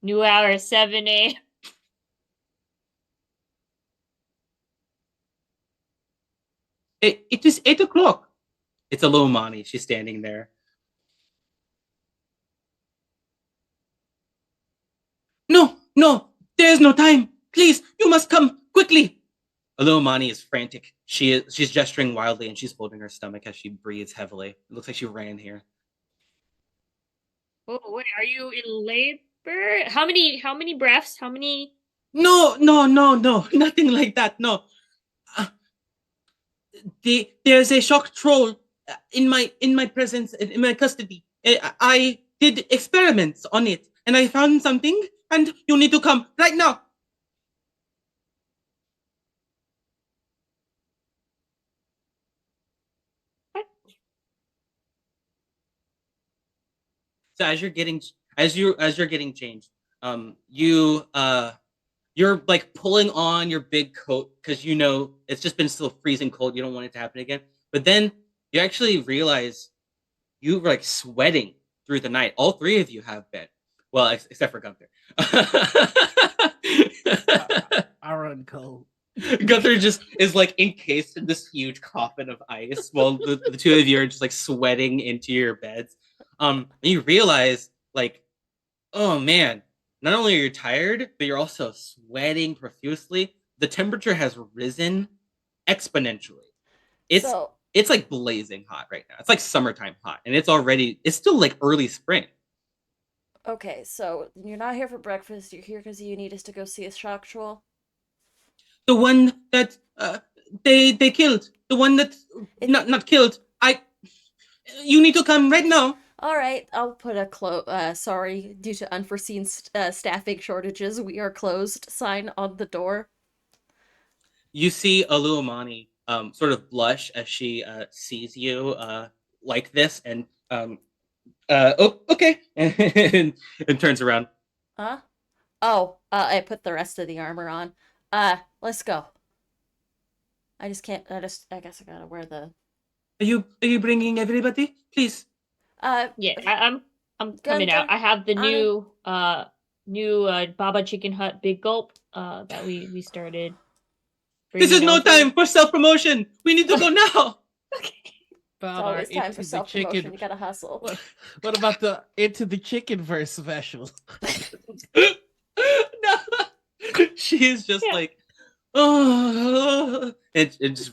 Speaker 2: new hour 7 a.m.
Speaker 1: it is 8 o'clock. It's Alomani. She's standing there. No, no, there is no time. Please, you must come quickly. Alomani is frantic. She's gesturing wildly and she's holding her stomach as she breathes heavily. It looks like she ran here.
Speaker 2: Oh, wait, are you in labor? How many breaths? How many?
Speaker 1: No, no, no, no, nothing like that. No, uh, there's a shock troll in my presence, in my custody. I did experiments on it, and I found something. And you need to come right now. So as you're getting changed, you're like pulling on your big coat because you know it's just been still freezing cold. You don't want it to happen again. But then you actually realize you were like sweating through the night. All three of you have been. Well, except for Gunther.
Speaker 3: I run cold.
Speaker 1: Gunther just is like encased in this huge coffin of ice while the two of you are just like sweating into your beds. And you realize like, oh man, not only are you tired, but you're also sweating profusely. The temperature has risen exponentially. It's
Speaker 4: So,
Speaker 1: it's like blazing hot right now. It's like summertime hot, and it's still like early spring.
Speaker 4: okay, so you're not here for breakfast. You're here because you need us to go see a shock troll.
Speaker 1: The one that they killed, the one that
Speaker 4: It,
Speaker 1: not killed. You need to come right now.
Speaker 4: all right, I'll put a sorry, due to unforeseen staffing shortages, we are closed sign on the door.
Speaker 1: You see Aluamani sort of blush as she sees you like this, and oh, okay, and turns around.
Speaker 4: Huh? Oh, I put the rest of the armor on. Let's go. I just can't, I guess I gotta wear the,
Speaker 1: Are you bringing everybody? Please.
Speaker 4: uh,
Speaker 2: Yeah, I'm coming out.
Speaker 4: Gunther,
Speaker 2: I have the
Speaker 4: Anna.
Speaker 2: new Baba Chicken Hut Big Gulp that we started
Speaker 1: This is
Speaker 2: bringing
Speaker 1: no
Speaker 2: over.
Speaker 1: time for self promotion. We need to go now.
Speaker 2: Okay.
Speaker 4: It's
Speaker 3: About our
Speaker 4: always time for
Speaker 3: into the
Speaker 4: self-promotion.
Speaker 3: chicken.
Speaker 4: You gotta hustle.
Speaker 3: What about the into the chicken verse special?
Speaker 1: No. She is just
Speaker 2: Yeah.
Speaker 1: like, oh, and just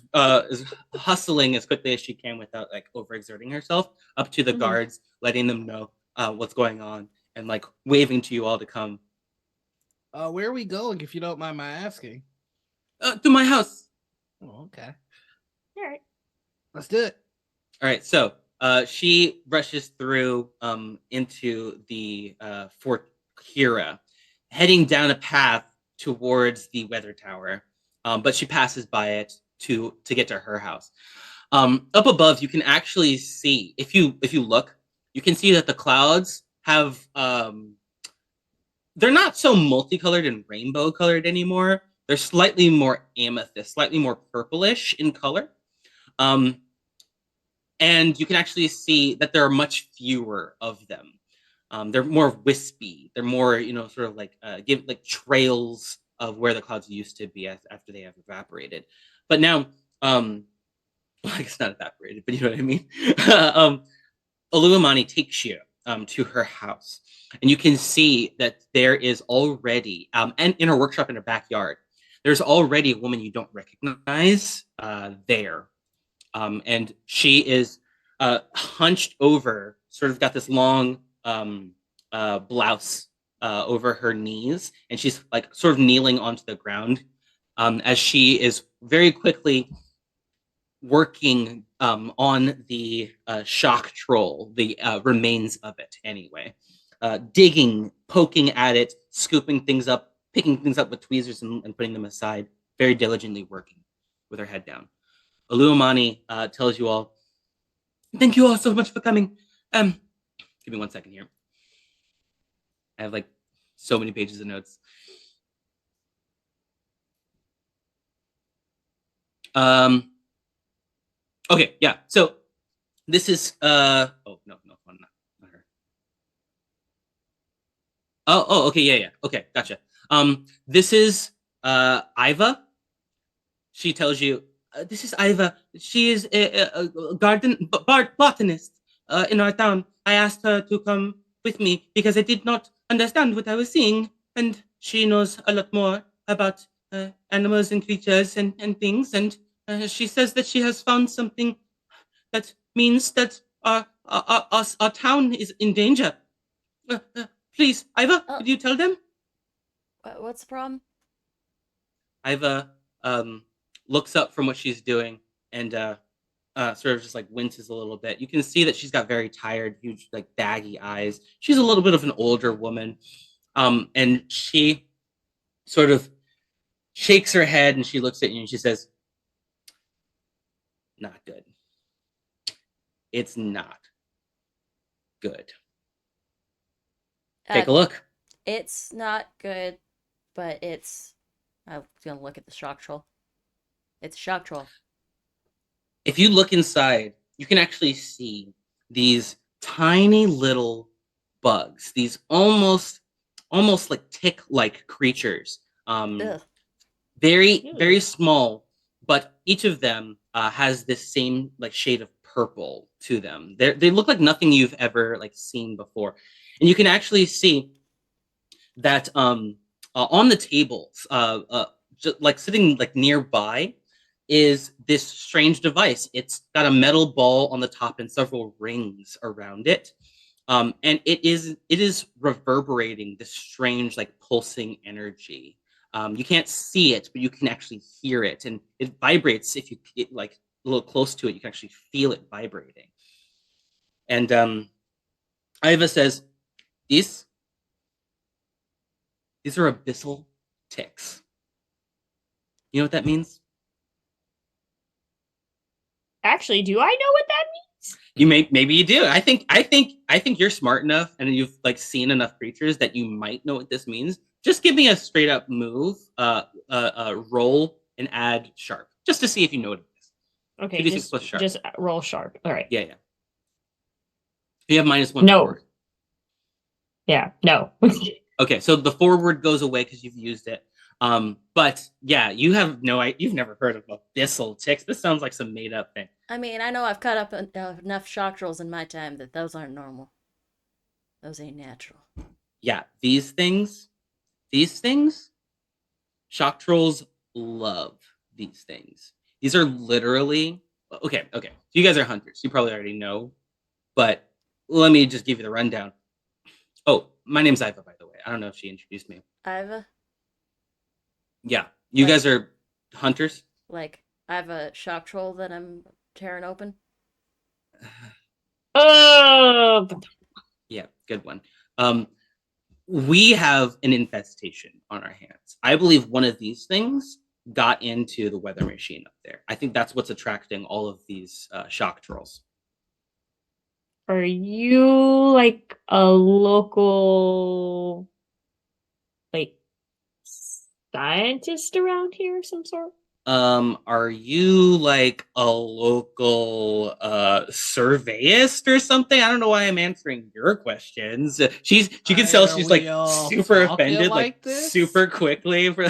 Speaker 1: is hustling as quickly as she can without like overexerting herself up to the
Speaker 2: Mhm.
Speaker 1: guards, letting them know what's going on, and like waving to you all to come
Speaker 3: Where are we going, if you don't mind my asking?
Speaker 1: to my house.
Speaker 3: Oh, okay.
Speaker 2: All right.
Speaker 3: Let's do it.
Speaker 1: All right, so she rushes through into the Fort Hira, heading down a path towards the weather tower, but she passes by it to get to her house. Up above, you can actually see if you look, you can see that the clouds have they're not so multicolored and rainbow colored anymore. They're slightly more amethyst, slightly more purplish in color. Um, and you can actually see that there are much fewer of them. They're more wispy. They're more, sort of like give like trails of where the clouds used to be after they have evaporated. But now, well, I guess not evaporated, but you know what I mean. um, Aluamani takes you to her house, and you can see that there is already, and in her workshop in her backyard, there's already a woman you don't recognize there. And she is hunched over, sort of got this long blouse over her knees, and she's like sort of kneeling onto the ground as she is very quickly working on the shock troll, the remains of it anyway. digging, poking at it, scooping things up, picking things up with tweezers and putting them aside, very diligently working with her head down. Oluomani tells you all, thank you all so much for coming. Give me 1 second here. I have like so many pages of notes. Okay, yeah. So this is oh no, not her. Oh, okay, yeah. Okay, gotcha. This is Iva. She tells you, this is Iva. She is a garden botanist in our town. I asked her to come with me because I did not understand what I was seeing, and she knows a lot more about animals and creatures and things. And she says that she has found something that means that our town is in danger. Please, Iva,
Speaker 4: Oh,
Speaker 1: could you tell them?
Speaker 4: what's the problem?
Speaker 1: Iva looks up from what she's doing and sort of just like winces a little bit. You can see that she's got very tired, huge, like baggy eyes. She's a little bit of an older woman. And she sort of shakes her head and she looks at you and she says, not good. It's not good. Take a look.
Speaker 4: It's not good, but it's. I'm gonna look at the shock troll. It's a shock troll.
Speaker 1: If you look inside, you can actually see these tiny little bugs, these almost like tick-like creatures.
Speaker 4: Ugh.
Speaker 1: Very small, but each of them has this same like shade of purple to them. They look like nothing you've ever like seen before, and you can actually see that on the tables, just like sitting like nearby, is this strange device. It's got a metal ball on the top and several rings around it. And it is reverberating this strange like pulsing energy. You can't see it, but you can actually hear it, and it vibrates if you get like a little close to it. You can actually feel it vibrating. And Iva says, "These are abyssal ticks. You know what that means?
Speaker 2: Actually, do I know what that means?
Speaker 1: You maybe you do. I think you're smart enough and you've like seen enough creatures that you might know what this means. Just give me a straight up move, roll and add sharp, just to see if you know what it is.
Speaker 2: Okay,
Speaker 1: 2d6 plus sharp.
Speaker 2: just roll sharp. All right.
Speaker 1: Yeah. You have -1
Speaker 2: No.
Speaker 1: forward.
Speaker 2: Yeah, no.
Speaker 1: Okay, so the forward goes away because you've used it. But yeah, you've never heard of abyssal ticks. This sounds like some made up thing.
Speaker 4: I mean, I know I've cut up enough shock trolls in my time that those aren't normal. Those ain't natural.
Speaker 1: Yeah, these things, shock trolls love these things. These are literally okay. So you guys are hunters. You probably already know, but let me just give you the rundown. Oh, my name's Iva, by the way. I don't know if she introduced me.
Speaker 4: Iva?
Speaker 1: Yeah, you guys are hunters.
Speaker 4: Like, I have a shock troll that I'm tearing open.
Speaker 2: Oh,
Speaker 1: Yeah, good one. We have an infestation on our hands. I believe one of these things got into the weather machine up there. I think that's what's attracting all of these shock trolls.
Speaker 2: are you like a local like scientist around here of some sort?
Speaker 1: Are you like a local surveyist or something? I don't know why I'm answering your questions. She can tell she's like super offended like super quickly for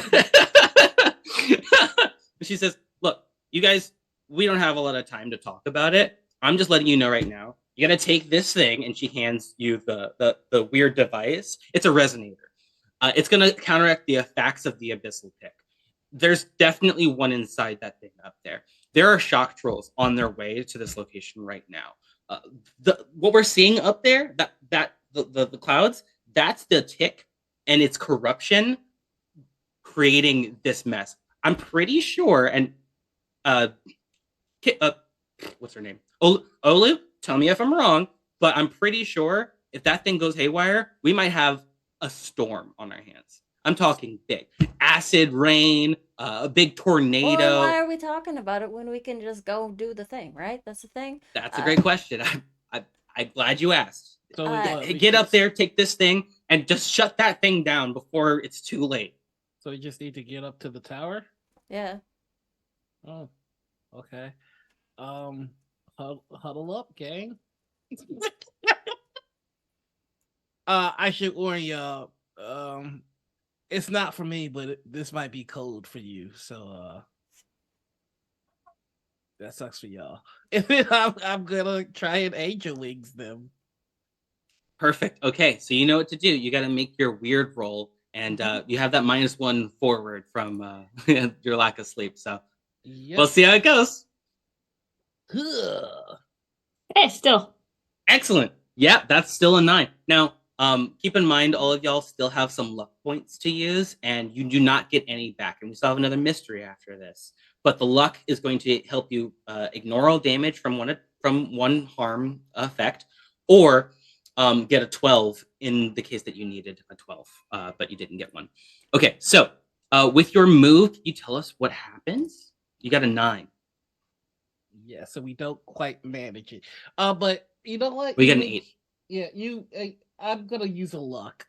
Speaker 1: she says, "Look, you guys, we don't have a lot of time to talk about it. I'm just letting you know right now. You got to take this thing," and she hands you the weird device. It's a resonator. It's going to counteract the effects of the abyssal tick. There's definitely one inside that thing up there. There are shock trolls on their way to this location right now. What we're seeing up there, the clouds, that's the tick and its corruption creating this mess. I'm pretty sure, and what's her name? Olu, tell me if I'm wrong, but I'm pretty sure if that thing goes haywire, we might have a storm on our hands. I'm talking big acid rain, a big
Speaker 4: Well, then why
Speaker 1: tornado.
Speaker 4: are we talking about it when we can just go do the thing, right? That's the thing.
Speaker 1: That's a
Speaker 4: Uh,
Speaker 1: great question. I'm glad you asked.
Speaker 3: So we what? We
Speaker 1: Get up
Speaker 3: just,
Speaker 1: there, take this thing, and just shut that thing down before it's too late.
Speaker 3: so we just need to get up to the tower.
Speaker 4: yeah.
Speaker 3: Oh, okay. Um, huddle up, gang. I should warn y'all. It's not for me, but this might be cold for you. So, that sucks for y'all. And then I'm gonna try and angel wings them.
Speaker 1: Perfect. Okay, so you know what to do. You got to make your weird roll, and you have that -1 forward from your lack of sleep. So we'll
Speaker 3: Yep.
Speaker 1: see how it goes.
Speaker 3: Huh.
Speaker 2: Hey, still.
Speaker 1: Excellent. Yeah, that's still a 9. Now, keep in mind, all of y'all still have some luck points to use, and you do not get any back. And we still have another mystery after this. But the luck is going to help you ignore all damage from one harm effect, or get a 12 in the case that you needed a 12, but you didn't get one. Okay, so with your move, can you tell us what happens? You got a 9.
Speaker 3: Yeah, so we don't quite manage it. But you know what?
Speaker 1: We
Speaker 3: You
Speaker 1: got an
Speaker 3: make-
Speaker 1: 8.
Speaker 3: Yeah, I'm gonna use a luck.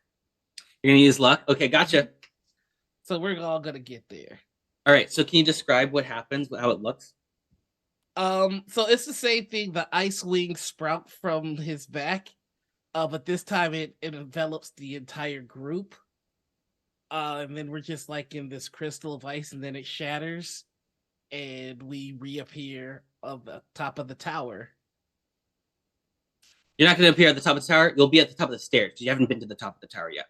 Speaker 1: You're gonna use luck. Okay, gotcha.
Speaker 3: So we're all gonna get there.
Speaker 1: All right. So can you describe what happens, how it looks?
Speaker 3: So it's the same thing. The ice wings sprout from his back, but this time it envelops the entire group. And then we're just like in this crystal of ice, and then it shatters, and we reappear on the top of the tower.
Speaker 1: You're not going to appear at the top of the tower. You'll be at the top of the stairs because you haven't been to the top of the tower yet.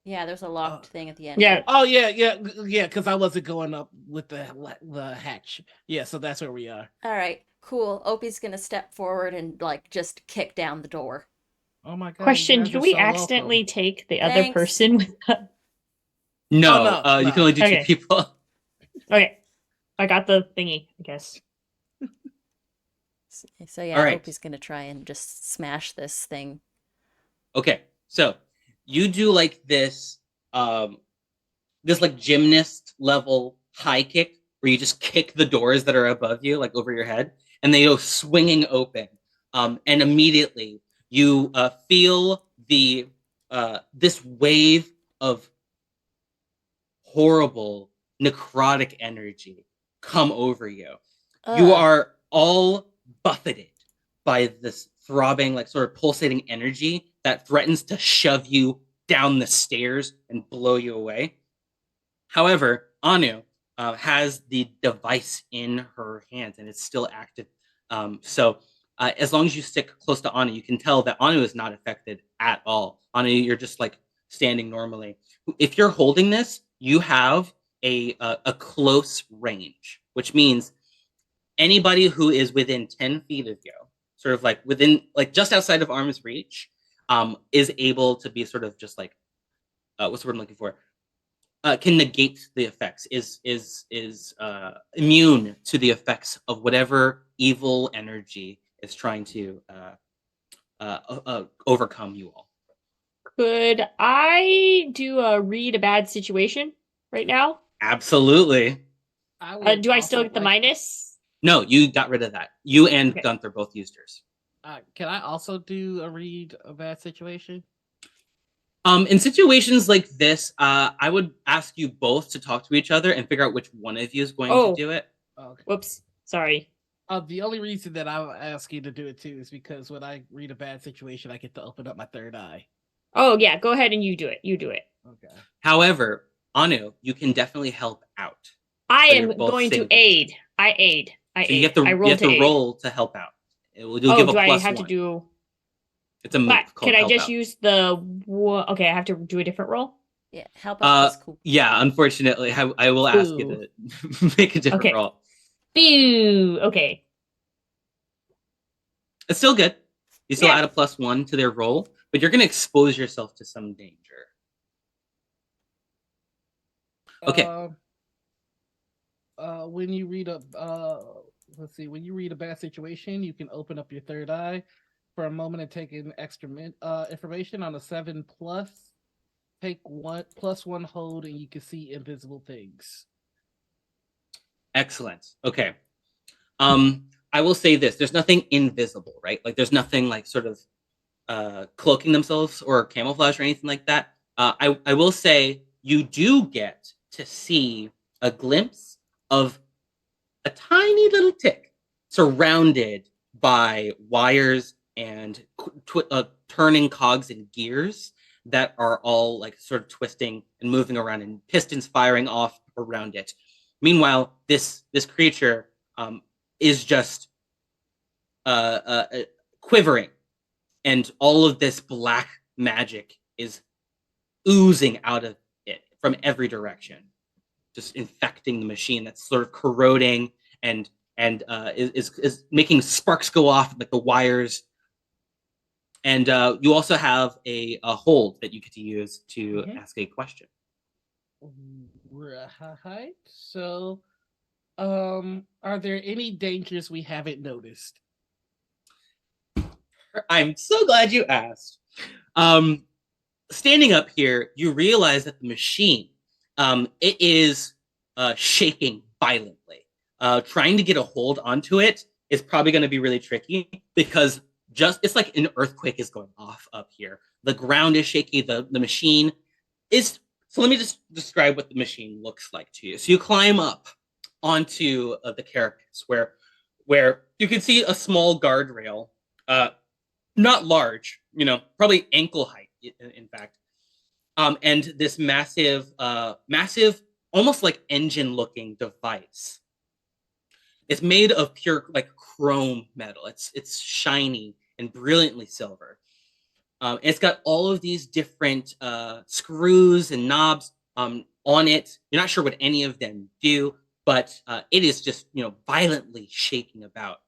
Speaker 4: Yeah, there's a locked thing at the end.
Speaker 2: Yeah.
Speaker 3: Oh yeah, because I wasn't going up with the hatch. Yeah, so that's where we are.
Speaker 4: All right, cool. Opie's gonna step forward and like just kick down the door.
Speaker 3: Oh my god! you
Speaker 2: Question:
Speaker 3: guys
Speaker 2: Did
Speaker 3: are
Speaker 2: we
Speaker 3: so
Speaker 2: accidentally
Speaker 3: welcome.
Speaker 2: take the other
Speaker 4: Thanks.
Speaker 2: person with us?
Speaker 1: No,
Speaker 3: Oh, no,
Speaker 1: you can
Speaker 3: no.
Speaker 1: only do 2
Speaker 2: Okay.
Speaker 1: people.
Speaker 2: Okay. I got the thingy, I guess.
Speaker 4: So yeah,
Speaker 1: All right.
Speaker 4: Opie's gonna try and just smash this thing.
Speaker 1: Okay. So you do like this, this like gymnast level high kick where you just kick the doors that are above you, like over your head, and they go swinging open. And immediately you feel the this wave of horrible necrotic energy come over you. You
Speaker 4: Ugh.
Speaker 1: are all buffeted by this throbbing, like sort of pulsating energy that threatens to shove you down the stairs and blow you away. However, Anu has the device in her hands and it's still active. So as long as you stick close to Anu, you can tell that Anu is not affected at all. Anu, you're just like standing normally. If you're holding this, you have a close range, which means anybody who is within 10 feet of you, sort of like within, like just outside of arm's reach, is able to be sort of just like, what's the word I'm looking for? Can negate the effects, is immune to the effects of whatever evil energy is trying to overcome you all.
Speaker 2: Could I do a read a bad situation right now?
Speaker 1: Absolutely.
Speaker 2: Do I still get the minus?
Speaker 1: No, you got rid of that. You and
Speaker 2: Okay.
Speaker 1: Gunther both used yours.
Speaker 3: Can I also do a read a bad situation?
Speaker 1: In situations like this, I would ask you both to talk to each other and figure out which one of you is going to do it.
Speaker 3: Okay.
Speaker 2: Whoops. Sorry.
Speaker 3: The only reason that I'll ask you to do it too is because when I read a bad situation, I get to open up my third eye.
Speaker 2: Oh, yeah. Go ahead and you do it. You do it.
Speaker 3: Okay.
Speaker 1: However, Anu, you can definitely help out.
Speaker 2: I
Speaker 1: So
Speaker 2: am
Speaker 1: you're both
Speaker 2: going to
Speaker 1: single.
Speaker 2: aid. I aid. I
Speaker 1: So
Speaker 2: aid.
Speaker 1: you have to,
Speaker 2: I
Speaker 1: you have to
Speaker 2: aid.
Speaker 1: roll to help out. You'll
Speaker 2: Oh,
Speaker 1: give a
Speaker 2: do I
Speaker 1: plus
Speaker 2: have
Speaker 1: 1.
Speaker 2: to do?
Speaker 1: It's a move
Speaker 2: But
Speaker 1: called
Speaker 2: can I
Speaker 1: help
Speaker 2: just
Speaker 1: out.
Speaker 2: use the? Okay, I have to do a different roll.
Speaker 4: Yeah, help out was cool.
Speaker 1: Yeah, unfortunately, I will ask you to make a different
Speaker 2: Okay.
Speaker 1: roll.
Speaker 2: Boo. Okay.
Speaker 1: It's still good. You still
Speaker 2: Yeah.
Speaker 1: add a plus 1 to their roll, but you're going to expose yourself to some danger. Okay.
Speaker 3: When you read a when you read a bad situation, you can open up your third eye. for a moment and take in extra information on a 7+. Take +1 hold, and you can see invisible things.
Speaker 1: Excellent. Okay. I will say this: there's nothing invisible, right? Like there's nothing like sort of cloaking themselves or camouflage or anything like that. I will say you do get to see a glimpse of a tiny little tick surrounded by wires and turning cogs and gears that are all like sort of twisting and moving around and pistons firing off around it. Meanwhile, this creature is just quivering, and all of this black magic is oozing out of it from every direction, just infecting the machine that's sort of corroding and is making sparks go off like the wires. And you also have a hold that you get to use to ask a question.
Speaker 3: Right. So, are there any dangers we haven't noticed?
Speaker 1: I'm so glad you asked. Standing up here, you realize that the machine, it is shaking violently. Trying to get a hold onto it is probably going to be really tricky because it's like an earthquake is going off up here. The ground is shaky. The machine is. So let me just describe what the machine looks like to you. So you climb up onto the carapace where you can see a small guardrail, not large, probably ankle height, in fact. And this massive, almost like engine-looking device. It's made of pure like chrome metal. It's shiny and brilliantly silver. It's got all of these different screws and knobs on it. You're not sure what any of them do, but it is just violently shaking about.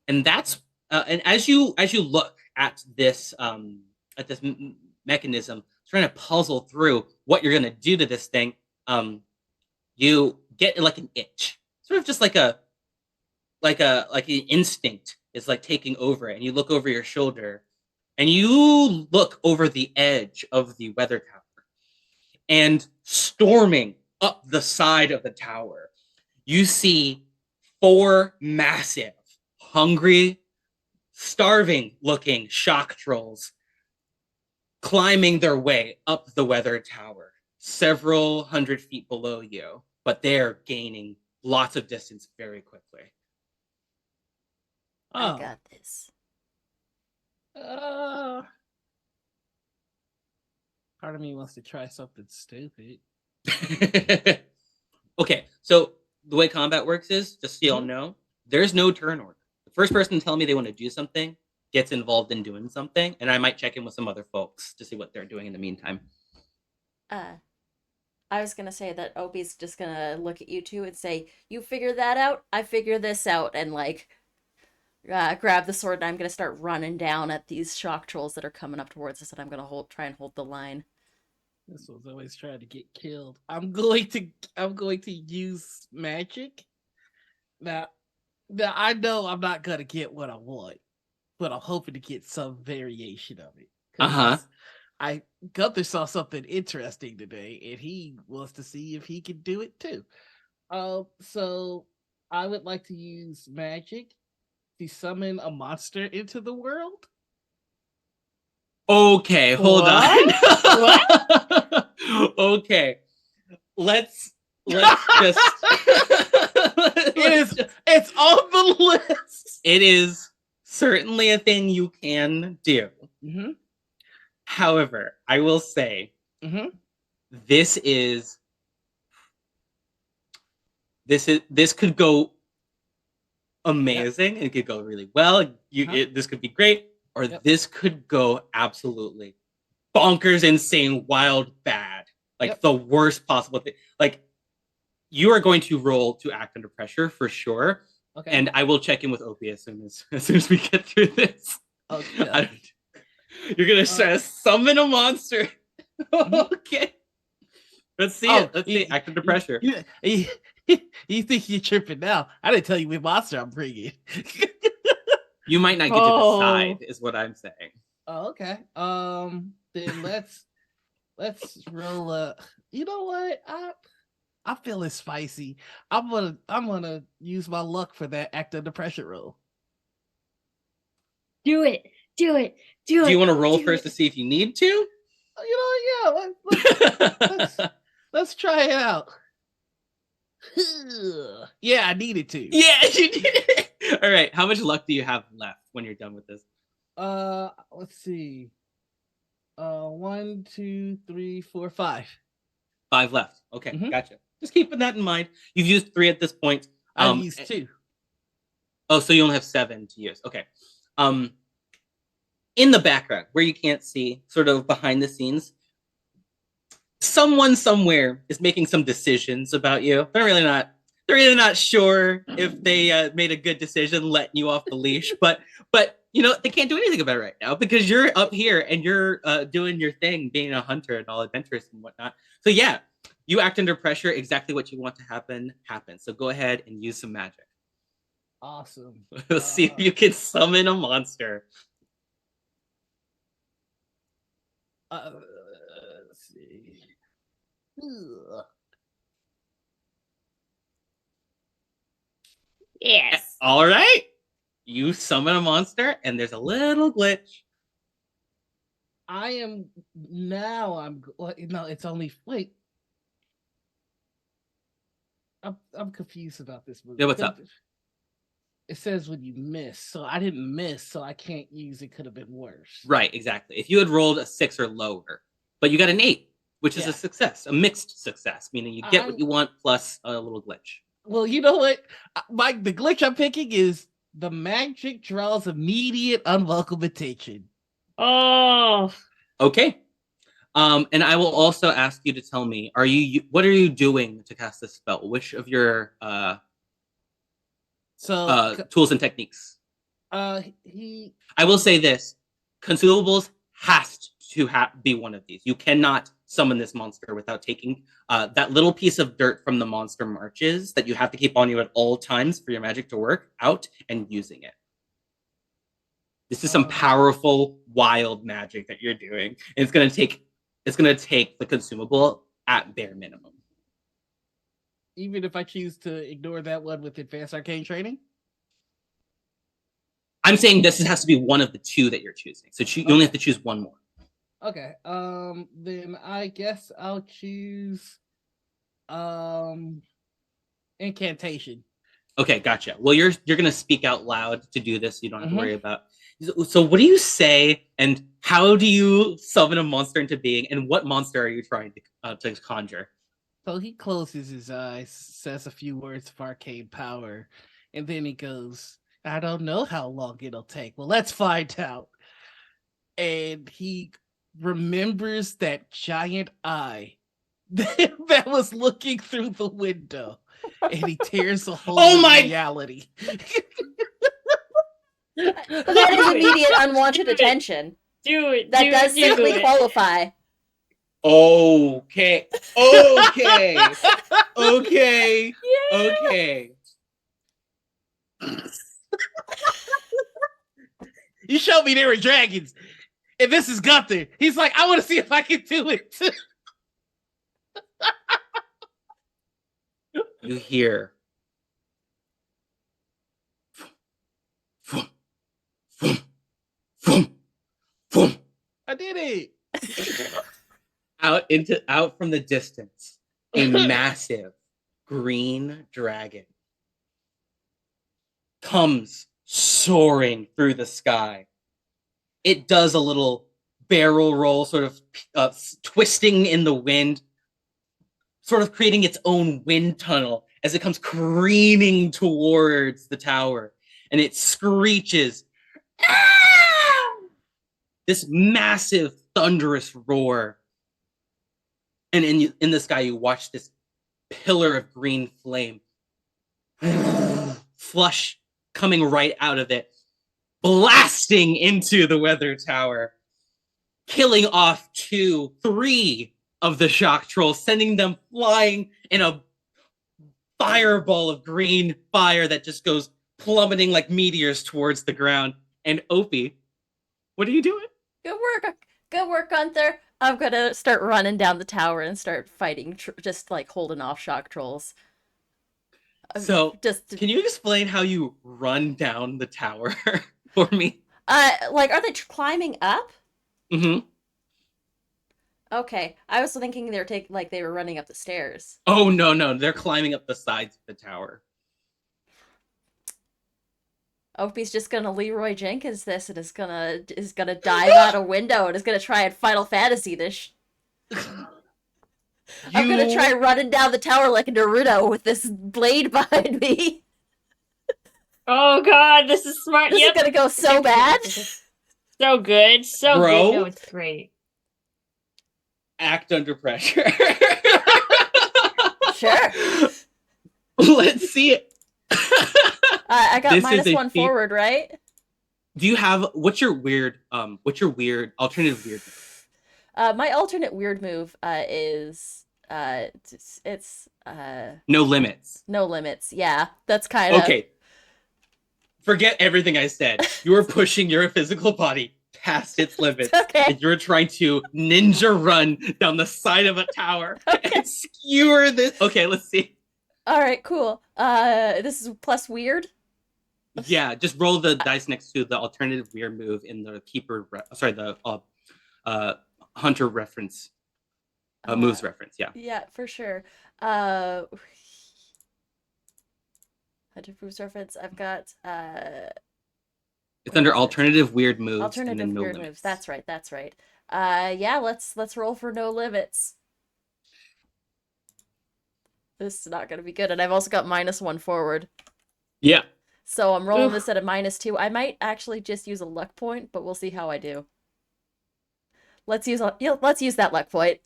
Speaker 1: And that's and as you look at this mechanism, trying to puzzle through what you're gonna do to this thing, you get like an itch, sort of just like an instinct is like taking over, and you look over your shoulder, and you look over the edge of the weather tower, and storming up the side of the tower, you see 4 massive, hungry, starving-looking shock trolls climbing their way up the weather tower, several hundred feet below you, but they're gaining lots of distance very quickly.
Speaker 4: I got this.
Speaker 3: Part of me wants to try something stupid.
Speaker 1: Okay, so the way combat works is, just so y'all know, there's no turn order. The first person to tell me they want to do something gets involved in doing something, and I might check in with some other folks to see what they're doing in the meantime.
Speaker 4: I was gonna say that Opie's just gonna look at you two and say, "You figure that out, I figure this out," and like grab the sword, and I'm gonna start running down at these shock trolls that are coming up towards us, and I'm gonna try and hold the line.
Speaker 3: This one's always trying to get killed. I'm going to use magic. Now I know I'm not gonna get what I want, but I'm hoping to get some variation of it. Gunther saw something interesting today, and he wants to see if he can do it too. So I would like to use magic to summon a monster into the world.
Speaker 1: Okay, hold on. What? Okay, let's just.
Speaker 3: It's on the list.
Speaker 1: It is certainly a thing you can do.
Speaker 3: Mm-hmm.
Speaker 1: However, I will say, this could go amazing. It could go really well. This could be great, or this could go absolutely bonkers, insane, wild, bad. Like the worst possible thing. Like, you are going to roll to act under pressure for sure. Okay. And I will check in with Opie as soon as we get through this. Okay. You're gonna try to summon a monster. Okay. Let's see it. Let's see. Act under pressure.
Speaker 3: You think you're tripping now? I didn't tell you what monster I'm bringing.
Speaker 1: You might not get to decide, is what I'm saying.
Speaker 3: Oh, okay. Then let's roll a. You know what? I feel it's spicy. I'm gonna use my luck for that act under pressure roll.
Speaker 2: Do it. Do it. Do it.
Speaker 1: Do you want to roll
Speaker 2: do
Speaker 1: first
Speaker 2: it.
Speaker 1: to see if you need to?
Speaker 3: You know, yeah. Let's try it out. Yeah, I needed to.
Speaker 1: Yeah, you did it. All right. How much luck do you have left when you're done with this?
Speaker 3: Let's see. 1, 2, 3, 4, 5.
Speaker 1: 5 left. Okay, gotcha. Just keeping that in mind. You've used 3 at this point.
Speaker 3: I've used 2.
Speaker 1: Oh, so you only have 7 to use. Okay. In the background, where you can't see, sort of behind the scenes, someone somewhere is making some decisions about you. They're really not sure if they made a good decision letting you off the leash, but you know, they can't do anything about it right now because you're up here and you're doing your thing, being a hunter and all adventurous and whatnot. So yeah, you act under pressure. Exactly what you want to happen happens. So go ahead and use some magic.
Speaker 3: Awesome.
Speaker 1: See if you can summon a monster.
Speaker 3: Let's see. Ugh.
Speaker 2: Yes.
Speaker 1: All right. You summon a monster, and there's a little glitch.
Speaker 3: I'm no, it's only wait. I'm confused about this movie.
Speaker 1: Yeah, what's up?
Speaker 3: It says when you miss, so I didn't miss, so I can't use it. Could have been worse.
Speaker 1: Right, exactly. If you had rolled a 6 or lower, but you got an 8, which is a success, a mixed success, meaning you get what you want plus a little glitch.
Speaker 3: Well, you know what, Mike? The glitch I'm picking is the magic draws immediate unwelcome attention.
Speaker 2: Oh.
Speaker 1: Okay. And I will also ask you to tell me, what are you doing to cast this spell? Which of your tools and techniques? I will say this: consumables has to be one of these. You cannot summon this monster without taking that little piece of dirt from the monster marches that you have to keep on you at all times for your magic to work out and using it. This is some powerful, wild magic that you're doing. And it's gonna take the consumable at bare minimum.
Speaker 3: Even if I choose to ignore that one with advanced arcane training?
Speaker 1: I'm saying this has to be one of the 2 that you're choosing. So you only have to choose one more.
Speaker 3: Okay. Then I guess I'll choose incantation.
Speaker 1: Okay, gotcha. Well, you're gonna speak out loud to do this. So you don't have to worry about. So what do you say, and how do you summon a monster into being, and what monster are you trying to conjure?
Speaker 3: So he closes his eyes, says a few words of arcane power, and then he goes, I don't know how long it'll take. Well, let's find out. And he remembers that giant eye that was looking through the window, and he tears a hole in reality.
Speaker 4: But that is immediate unwanted attention.
Speaker 2: Do it.
Speaker 4: That does simply qualify.
Speaker 1: Okay.
Speaker 3: You showed me there were dragons, and this is Gunther. He's like, I want to see if I can do it.
Speaker 1: You hear.
Speaker 3: I did it.
Speaker 1: Out from the distance, a massive green dragon comes soaring through the sky. It does a little barrel roll, sort of twisting in the wind, sort of creating its own wind tunnel as it comes careening towards the tower, and it screeches. This massive, thunderous roar. And in the sky, you watch this pillar of green flame flush coming right out of it, blasting into the weather tower, killing off 2, 3 of the shock trolls, sending them flying in a fireball of green fire that just goes plummeting like meteors towards the ground. And Opie, what are you doing?
Speaker 4: Good work. Good work, Gunther. I'm gonna start running down the tower and start fighting, just like holding off shock trolls.
Speaker 1: So,
Speaker 4: Just,
Speaker 1: can you explain how you run down the tower for me?
Speaker 4: like, are they climbing up?
Speaker 1: Hmm.
Speaker 4: Okay, I was thinking they were like they were running up the stairs.
Speaker 1: Oh no, no, they're climbing up the sides of the tower.
Speaker 4: Opie's just gonna Leroy Jenkins this and is gonna dive out a window and is gonna try and Final Fantasy this. I'm gonna try
Speaker 1: You,
Speaker 4: running down the tower like a Naruto with this blade behind me.
Speaker 2: Oh God, this is smart.
Speaker 4: This
Speaker 2: Yep.
Speaker 4: is gonna go so bad.
Speaker 2: So good. So
Speaker 1: Bro.
Speaker 2: good. No, it's great.
Speaker 1: act under pressure.
Speaker 4: Sure.
Speaker 1: Let's see it.
Speaker 4: I got
Speaker 1: This is a
Speaker 4: -1
Speaker 1: feat.
Speaker 4: forward, right?
Speaker 1: Do you have what's your weird alternative weird move?
Speaker 4: My alternate weird move is it's
Speaker 1: No limits.
Speaker 4: no limits. Yeah, that's kind of
Speaker 1: Okay. Forget everything I said. You are pushing your physical body past its limits.
Speaker 4: okay.
Speaker 1: And you're trying to ninja run down the side of a tower and skewer this. Okay, let's see.
Speaker 4: All right, cool. This is plus weird.
Speaker 1: Yeah, just roll the dice next to the alternative weird move in the the hunter reference, moves reference. Yeah.
Speaker 4: Yeah, for sure. Hunter moves reference. I've got
Speaker 1: It's
Speaker 4: where
Speaker 1: under
Speaker 4: is it?
Speaker 1: alternative weird moves and
Speaker 4: Alternative
Speaker 1: then no
Speaker 4: weird
Speaker 1: limits.
Speaker 4: moves. That's right. That's right. Yeah. Let's roll for no limits. This is not gonna be good, and I've also got -1 forward.
Speaker 1: Yeah.
Speaker 4: So I'm rolling
Speaker 2: Oof.
Speaker 4: this at a -2. I might actually just use a luck point, but we'll see how I do. Let's use that luck point.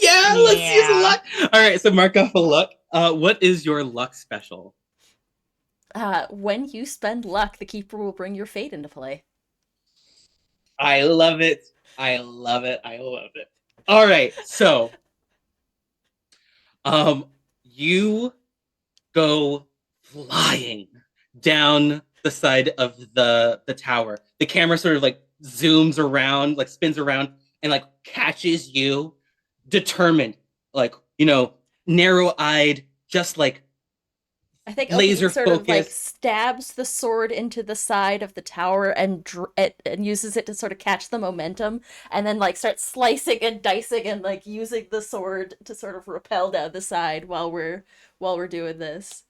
Speaker 1: Yeah, let's use
Speaker 2: Yeah.
Speaker 1: luck. All right, so mark off a luck. What is your luck special?
Speaker 4: When you spend luck, the keeper will bring your fate into play.
Speaker 1: I love it. I love it. I love it. All right, so you go flying down the side of the tower. The camera sort of like zooms around, like spins around, and like catches you, determined, like narrow-eyed, just like
Speaker 4: I think
Speaker 1: laser
Speaker 4: Opie sort of like
Speaker 1: focused.
Speaker 4: stabs the sword into the side of the tower and uses it to sort of catch the momentum, and then like starts slicing and dicing and like using the sword to sort of rappel down the side while we're doing this.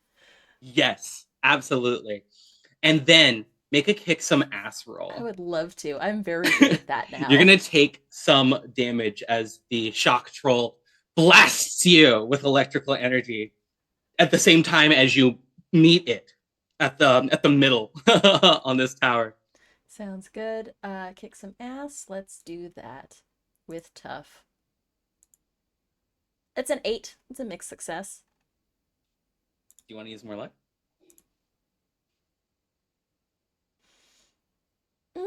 Speaker 1: Yes, absolutely. And then make a kick some ass roll.
Speaker 4: I would love to. I'm very good at that now.
Speaker 1: You're gonna take some damage as the shock troll blasts you with electrical energy at the same time as you meet it at the middle on this tower.
Speaker 4: Sounds good. Kick some ass. Let's do that with tough. It's an 8. It's a mixed success.
Speaker 1: Do you want to use more luck?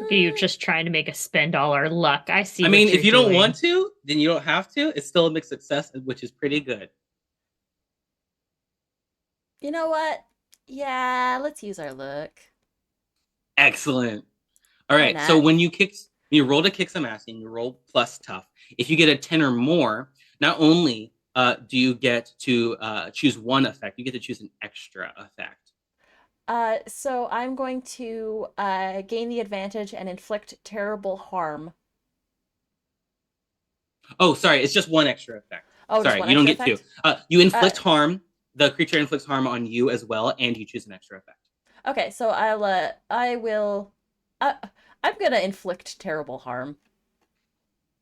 Speaker 2: You're just trying to make us spend all our luck. I see.
Speaker 1: I
Speaker 2: what
Speaker 1: mean,
Speaker 2: you're
Speaker 1: if you don't
Speaker 2: doing.
Speaker 1: want to, then you don't have to. It's still a mixed success, which is pretty good.
Speaker 4: You know what? Yeah, let's use our luck.
Speaker 1: Excellent. All
Speaker 4: Why
Speaker 1: right.
Speaker 4: not?
Speaker 1: So when you roll to kick some ass and you roll plus tough, if you get a 10 or more, not only do you get to choose one effect, you get to choose an extra effect.
Speaker 4: So I'm going to gain the advantage and inflict terrible harm.
Speaker 1: Oh, sorry, it's just one extra effect.
Speaker 4: Oh, just
Speaker 1: Sorry,
Speaker 4: one
Speaker 1: you don't
Speaker 4: extra
Speaker 1: get
Speaker 4: effect?
Speaker 1: two. You inflict harm. The creature inflicts harm on you as well, and you choose an extra effect.
Speaker 4: Okay, so I'm gonna inflict terrible harm.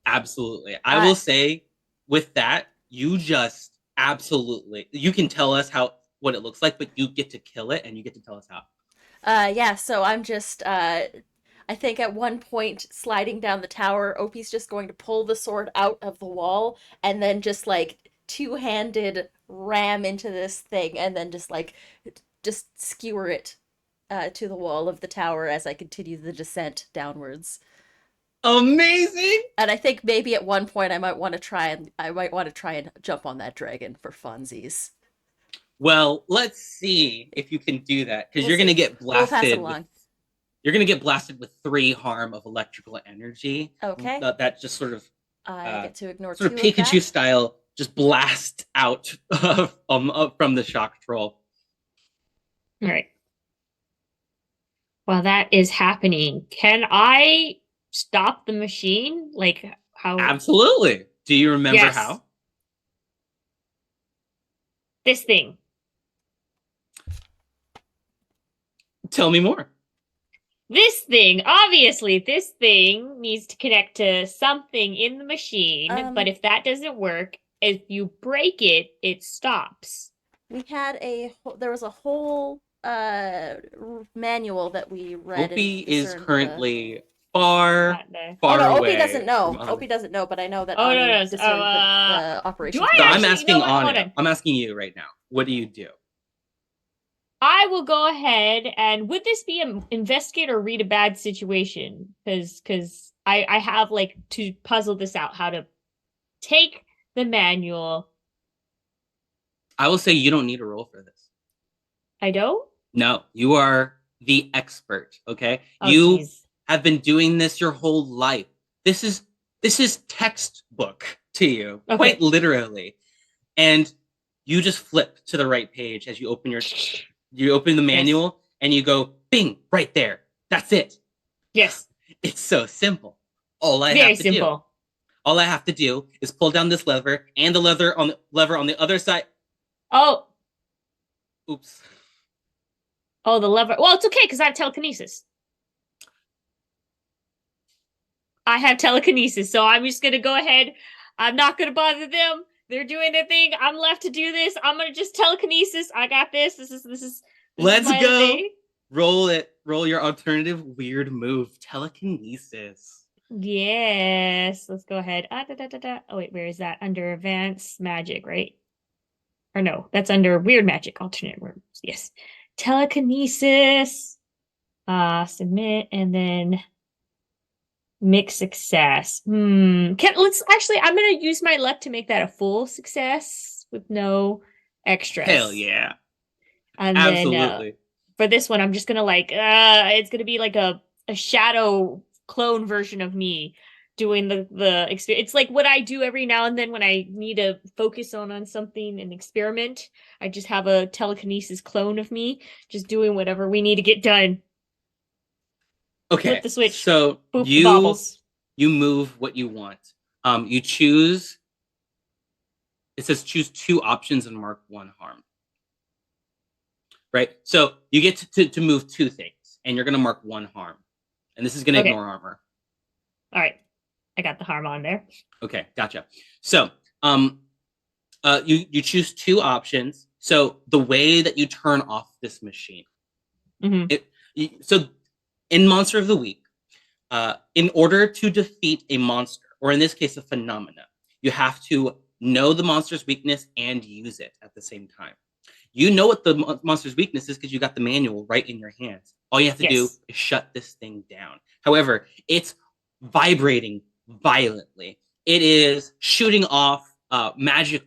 Speaker 1: Absolutely. I will say with that, you just absolutely you can tell us what it looks like, but you get to kill it and you get to tell us how.
Speaker 4: Yeah, so I'm just I think at one point sliding down the tower, Opie's just going to pull the sword out of the wall and then just like two-handed ram into this thing and then just skewer it to the wall of the tower as I continue the descent downwards.
Speaker 1: Amazing.
Speaker 4: And I think maybe at one point I might want to try and jump on that dragon for funsies.
Speaker 1: Well, let's see if you can do that because
Speaker 4: We'll
Speaker 1: you're going to
Speaker 4: see.
Speaker 1: get
Speaker 4: We'll pass it
Speaker 1: blasted
Speaker 4: along.
Speaker 1: you're gonna get blasted with 3 harm of electrical energy.
Speaker 4: Okay.
Speaker 1: That just
Speaker 4: I get to ignore
Speaker 1: sort of
Speaker 4: 2 of
Speaker 1: Pikachu
Speaker 4: that.
Speaker 1: style, just blast out from the shock troll.
Speaker 2: All right. While that is happening, can I stop the machine? Like how?
Speaker 1: Absolutely. Do you remember
Speaker 2: Yes.
Speaker 1: how?
Speaker 2: This thing.
Speaker 1: Tell me more.
Speaker 2: This thing, obviously, this thing needs to connect to something in the machine, but if that doesn't work, if you break it, it stops.
Speaker 4: We had there was a whole manual that we read.
Speaker 1: Opie
Speaker 4: and
Speaker 1: is
Speaker 4: discerned
Speaker 1: currently far
Speaker 2: Not the-
Speaker 1: far
Speaker 4: Oh no,
Speaker 1: away.
Speaker 4: Opie doesn't know.
Speaker 1: from Ani.
Speaker 4: Opie doesn't know, but I know that
Speaker 2: Oh, no,
Speaker 4: Ani
Speaker 2: no.
Speaker 4: discerned the
Speaker 2: Do
Speaker 4: operations.
Speaker 2: I
Speaker 1: So I'm
Speaker 2: actually- you
Speaker 1: asking
Speaker 2: know what? Hold
Speaker 1: Anya.
Speaker 2: on.
Speaker 1: I'm asking you right now. What do you do?
Speaker 2: I will go ahead and would this be an investigate or read a bad situation? Because I have like to puzzle this out how to take the manual.
Speaker 1: I will say you don't need a roll for this.
Speaker 2: I don't?
Speaker 1: No, you are the expert. Okay,
Speaker 2: Oh,
Speaker 1: you
Speaker 2: geez.
Speaker 1: have been doing this your whole life. This is textbook to you,
Speaker 2: Okay.
Speaker 1: quite literally. And you just flip to the right page as you open the manual and you go bing right there. That's it.
Speaker 2: Yes.
Speaker 1: It's so simple. All I
Speaker 2: Very
Speaker 1: have to do.
Speaker 2: simple.
Speaker 1: All I have to do is pull down this lever and the lever on the other side.
Speaker 2: Oh,
Speaker 1: Oops.
Speaker 2: oh, the lever. Well, it's okay because I have telekinesis. I have telekinesis, so I'm just gonna go ahead. I'm not gonna bother them. They're doing their thing. I'm left to do this. I'm gonna just telekinesis. I got this. This is
Speaker 1: Let's
Speaker 2: my
Speaker 1: go.
Speaker 2: thing.
Speaker 1: Roll it. Roll your alternative weird move. Telekinesis.
Speaker 2: Yes. Let's go ahead. Oh wait, where is that? Under advanced magic, right? Or no, that's under weird magic, alternate words. Yes. Telekinesis. Submit and then mixed success. Let's actually I'm gonna use my luck to make that a full success with no extras.
Speaker 1: Hell yeah.
Speaker 2: And
Speaker 1: Absolutely.
Speaker 2: then for this one, I'm just gonna it's gonna be like a shadow clone version of me doing the experience. It's like what I do every now and then when I need to focus on something and experiment. I just have a telekinesis clone of me just doing whatever we need to get done.
Speaker 1: Okay.
Speaker 2: Flip the switch.
Speaker 1: So
Speaker 2: Boop the baubles.
Speaker 1: you move what you want. You choose. It says choose 2 options and mark 1 harm. Right. So you get to move 2 things, and you're gonna mark 1 harm, and this is gonna
Speaker 2: Okay.
Speaker 1: ignore armor.
Speaker 2: All right. I got the harm on there.
Speaker 1: Okay, gotcha. So you choose 2 options. So the way that you turn off this machine. So in Monster of the Week, in order to defeat a monster, or in this case, a phenomena, you have to know the monster's weakness and use it at the same time. You know what the monster's weakness is because you got the manual right in your hands. All you have to do is shut this thing down. However, it's vibrating violently. It is shooting off magic,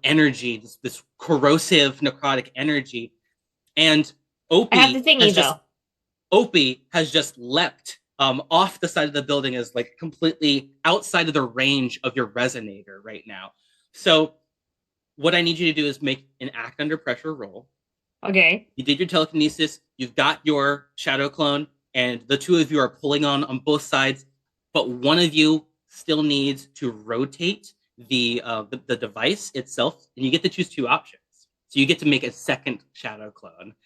Speaker 1: energy, this corrosive, necrotic energy. And
Speaker 2: I have the thingy though.
Speaker 1: Opie has just leapt off the side of the building, is like completely outside of the range of your resonator right now. So what I need you to do is make an act under pressure roll.
Speaker 2: Okay.
Speaker 1: You did your telekinesis. You've got your shadow clone, and the 2 of you are pulling on both sides. But one of you still needs to rotate the device itself, and you get to choose 2 options. So you get to make a second shadow clone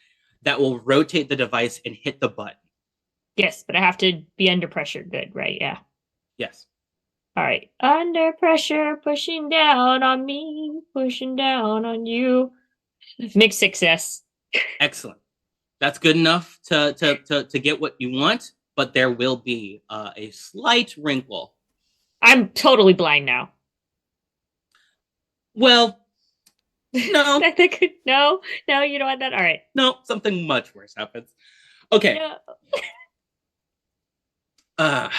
Speaker 1: that will rotate the device and hit the button.
Speaker 2: Yes, but I have to be under pressure. Good, right? Yeah.
Speaker 1: Yes.
Speaker 2: All right. Under pressure, pushing down on me, pushing down on you. Mixed success.
Speaker 1: Excellent. That's good enough to get what you want, but there will be a slight wrinkle.
Speaker 2: I'm totally blind now.
Speaker 1: Well, no.
Speaker 2: No, you don't want that. All right.
Speaker 1: No, something much worse happens. Okay.
Speaker 2: No.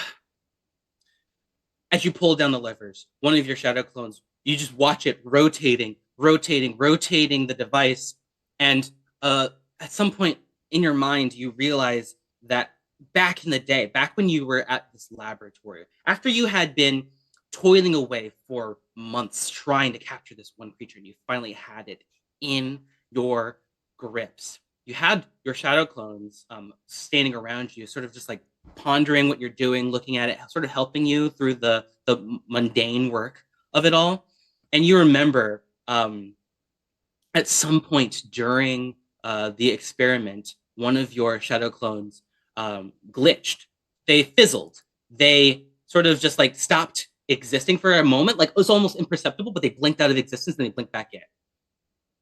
Speaker 1: As you pull down the levers, one of your shadow clones, you just watch it rotating the device, and at some point in your mind, you realize that back in the day, back when you were at this laboratory, after you had been toiling away for months trying to capture this one creature, and you finally had it in your grips. You had your shadow clones standing around you, sort of just like pondering what you're doing, looking at it, sort of helping you through the mundane work of it all. And you remember at some point during the experiment, one of your shadow clones glitched. They fizzled. They sort of just like stopped existing for a moment. Like it was almost imperceptible, but they blinked out of existence and they blinked back in.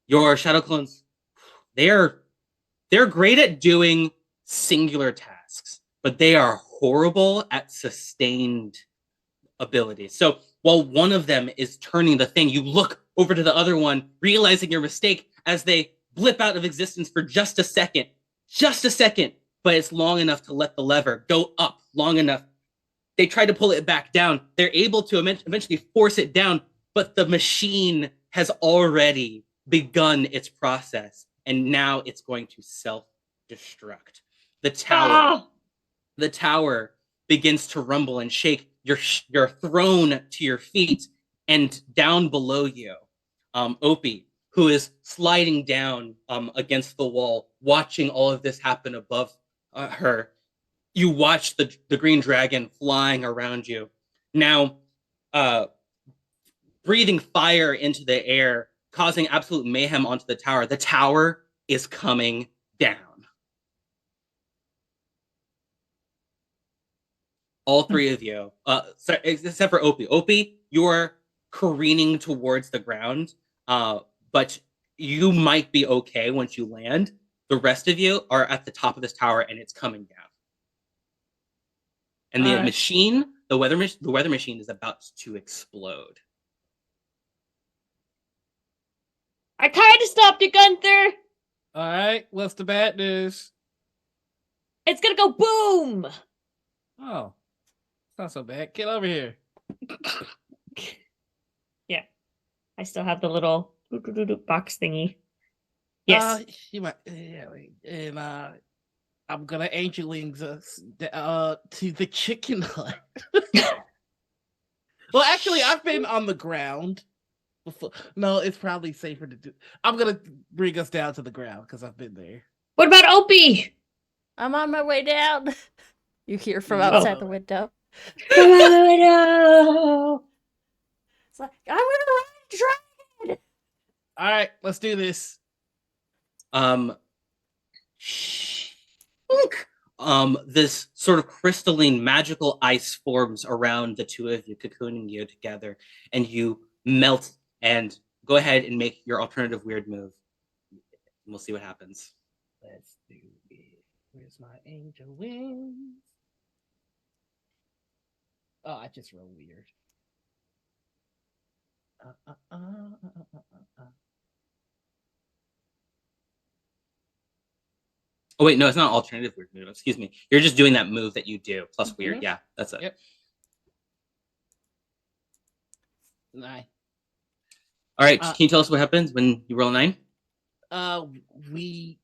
Speaker 1: Your shadow clones, they're great at doing singular tasks, but they are horrible at sustained abilities. So while one of them is turning the thing, you look over to the other one, realizing your mistake as they blip out of existence for just a second, but it's long enough to let the lever go up long enough. They try to pull it back down. They're able to eventually force it down, but the machine has already begun its process, and now it's going to self-destruct. The tower begins to rumble and shake. You're thrown to your feet, and down below you, Opie, who is sliding down against the wall, watching all of this happen above her. You watch the green dragon flying around you. Now, breathing fire into the air, causing absolute mayhem onto the tower. The tower is coming down. All three of you, except for Opie. Opie, you're careening towards the ground, but you might be okay once you land. The rest of you are at the top of this tower, and it's coming down. And the machine, the weather machine, is about to explode.
Speaker 2: I kind of stopped it, Gunther.
Speaker 3: All right, what's the bad news?
Speaker 2: It's gonna go boom.
Speaker 3: Oh, it's not so bad. Get over here.
Speaker 2: Yeah, I still have the little box thingy. Yes.
Speaker 3: You might. Yeah, and I'm gonna angel wings to the chicken hut. Well, actually, I've been on the ground before. No, it's probably safer to do. I'm gonna bring us down to the ground because I've been there.
Speaker 2: What about Opie?
Speaker 4: I'm on my way down. You hear from outside the window.
Speaker 2: Come on the window.
Speaker 4: It's like, I'm gonna ride a dragon.
Speaker 3: All right, let's do this.
Speaker 1: This sort of crystalline magical ice forms around the two of you, cocooning you together, and you melt. And go ahead and make your alternative weird move. We'll see what happens.
Speaker 3: Let's do it. Where's my angel wings? Oh, I just roll weird.
Speaker 1: Oh wait, no, it's not alternative weird move. Excuse me. You're just doing that move that you do plus weird. Yeah, that's it.
Speaker 3: Yep. 9.
Speaker 1: All right. Can you tell us what happens when you roll a 9?
Speaker 3: We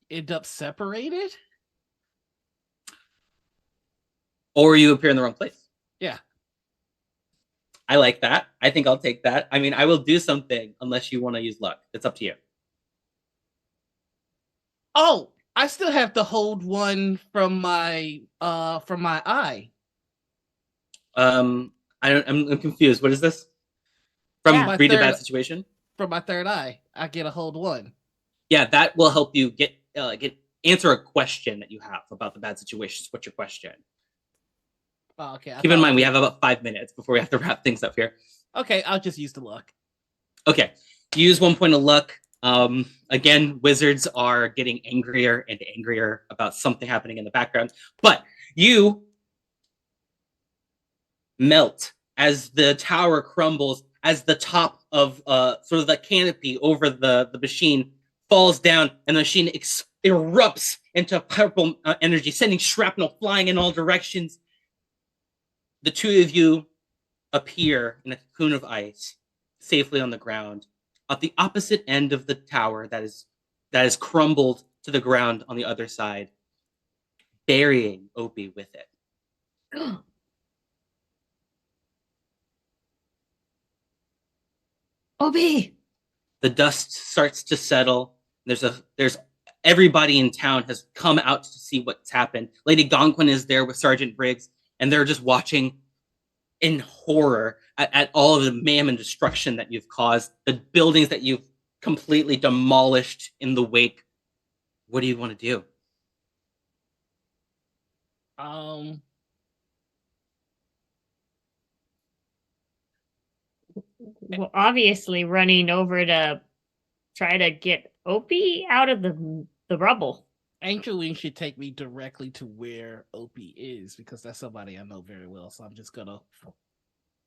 Speaker 3: end up separated.
Speaker 1: Or you appear in the wrong place.
Speaker 3: Yeah.
Speaker 1: I like that. I think I'll take that. I mean, I will do something unless you want to use luck. It's up to you.
Speaker 3: Oh, I still have to hold one from my eye.
Speaker 1: I'm confused. What is this? From read a bad situation?
Speaker 3: From my third eye, I get a hold one.
Speaker 1: Yeah, that will help you get answer a question that you have about the bad situations. What's your question?
Speaker 3: Oh, okay.
Speaker 1: Keep in mind, we have about 5 minutes before we have to wrap things up here.
Speaker 3: Okay, I'll just use the luck.
Speaker 1: Okay, use 1 point of luck. Again, wizards are getting angrier and angrier about something happening in the background, but you melt as the tower crumbles, as the top of sort of the canopy over the machine falls down, and the machine erupts into purple energy, sending shrapnel flying in all directions. The two of you appear in a cocoon of ice, safely on the ground, at the opposite end of the tower that is crumbled to the ground on the other side. burying Opie with it.
Speaker 2: Obi!
Speaker 1: The dust starts to settle. There's everybody in town has come out to see what's happened. Lady Gonquin is there with Sergeant Briggs, and they're just watching in horror at all of the mayhem and destruction that you've caused, the buildings that you've completely demolished in the wake. What do you want to do?
Speaker 2: Well, obviously running over to try to get Opie out of the rubble.
Speaker 3: Angeline should take me directly to where Opie is because that's somebody I know very well. So I'm just gonna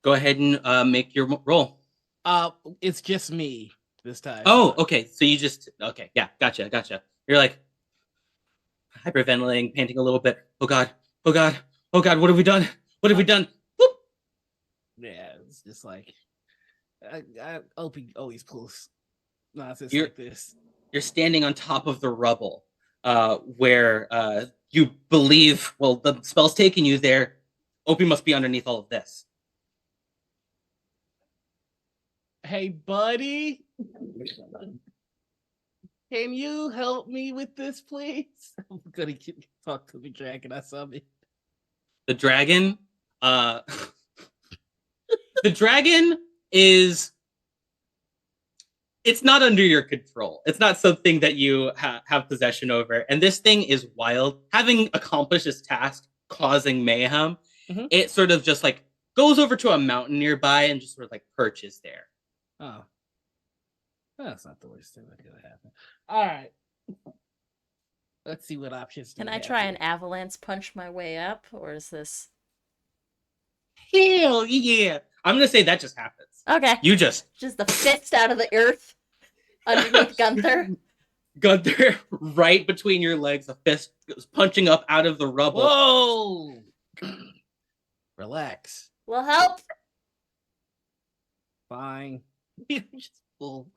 Speaker 1: go ahead and make your roll.
Speaker 3: It's just me this time.
Speaker 1: Oh, okay. So you just okay, yeah, gotcha. You're like hyperventilating, panting a little bit. Oh god, what have we done? What have we done? Whoop.
Speaker 3: Yeah, it's just like Opie always pulls nonsense
Speaker 1: You're-
Speaker 3: like this.
Speaker 1: You're standing on top of the rubble, where you believe, well, the spell's taking you there. Opie must be underneath all of this.
Speaker 3: Hey, buddy, can you help me with this, please? I'm gonna talk to the dragon I summoned.
Speaker 1: The dragon, the dragon is. It's not under your control. It's not something that you have possession over. And this thing is wild. Having accomplished this task, causing mayhem, it sort of just like goes over to a mountain nearby and just sort of like perches there.
Speaker 3: Oh, that's not the worst thing that could happen. All right, let's see what options.
Speaker 4: Can I try an avalanche punch my way up, or is this?
Speaker 1: Hell yeah! I'm gonna say that just happens.
Speaker 4: Okay.
Speaker 1: You just
Speaker 4: the fist out of the earth underneath Gunther.
Speaker 1: Gunther, right between your legs, a fist goes punching up out of the rubble.
Speaker 3: Whoa! Relax.
Speaker 4: Will help.
Speaker 3: Fine. Just pull.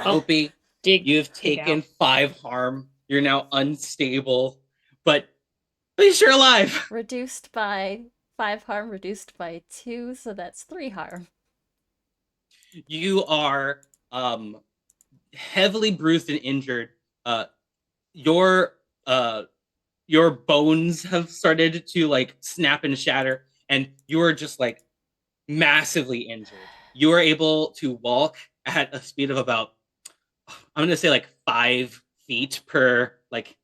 Speaker 1: Opie, you've taken 5 harm. You're now unstable, but you're alive.
Speaker 4: Reduced by 5 harm, reduced by 2, so that's 3 harm.
Speaker 1: You are heavily bruised and injured. Your bones have started to like snap and shatter, and you are just like massively injured. You are able to walk at a speed of about, I'm gonna say like 5 feet per, like,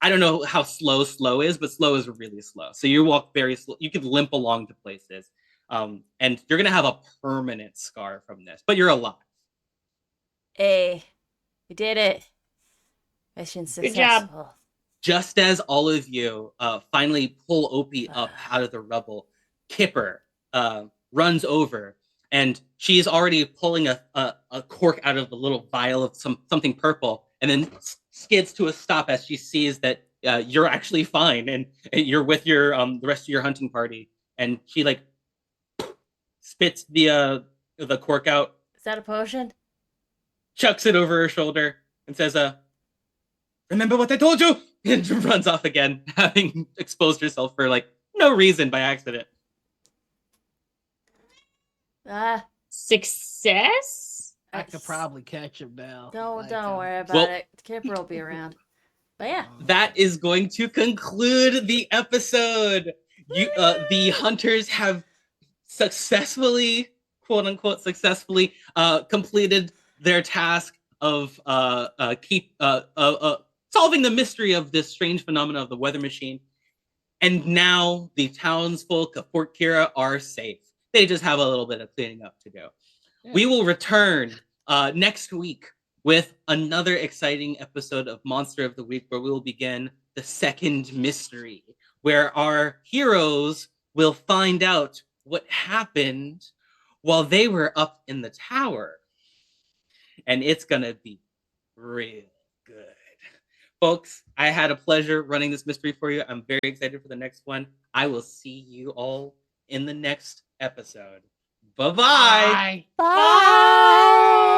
Speaker 1: I don't know how slow is, but slow is really slow. So you walk very slow. You can limp along to places. And you're gonna have a permanent scar from this, but you're alive.
Speaker 4: Hey, we did it. Mission successful.
Speaker 2: Good job.
Speaker 1: Just as all of you finally pull Opie up out of the rubble, Kipper runs over, and she's already pulling a cork out of the little vial of something purple, and then skids to a stop as she sees that you're actually fine, and you're with your the rest of your hunting party, and she like spits the cork out.
Speaker 4: Is that a potion?
Speaker 1: Chucks it over her shoulder and says, remember what I told you? And runs off again, having exposed herself for like no reason by accident.
Speaker 2: Success?
Speaker 3: I could probably catch him now.
Speaker 4: Don't worry about it. Kipper will be around. But yeah.
Speaker 1: That is going to conclude the episode. The hunters have successfully, quote unquote, successfully completed their task of solving the mystery of this strange phenomenon of the weather machine. And now the townsfolk of Fort Kira are safe. They just have a little bit of cleaning up to do. Yeah. We will return next week with another exciting episode of Monster of the Week, where we will begin the second mystery, where our heroes will find out what happened while they were up in the tower. And it's going to be real good. Folks, I had a pleasure running this mystery for you. I'm very excited for the next one. I will see you all in the next episode. Bye-bye.
Speaker 4: Bye.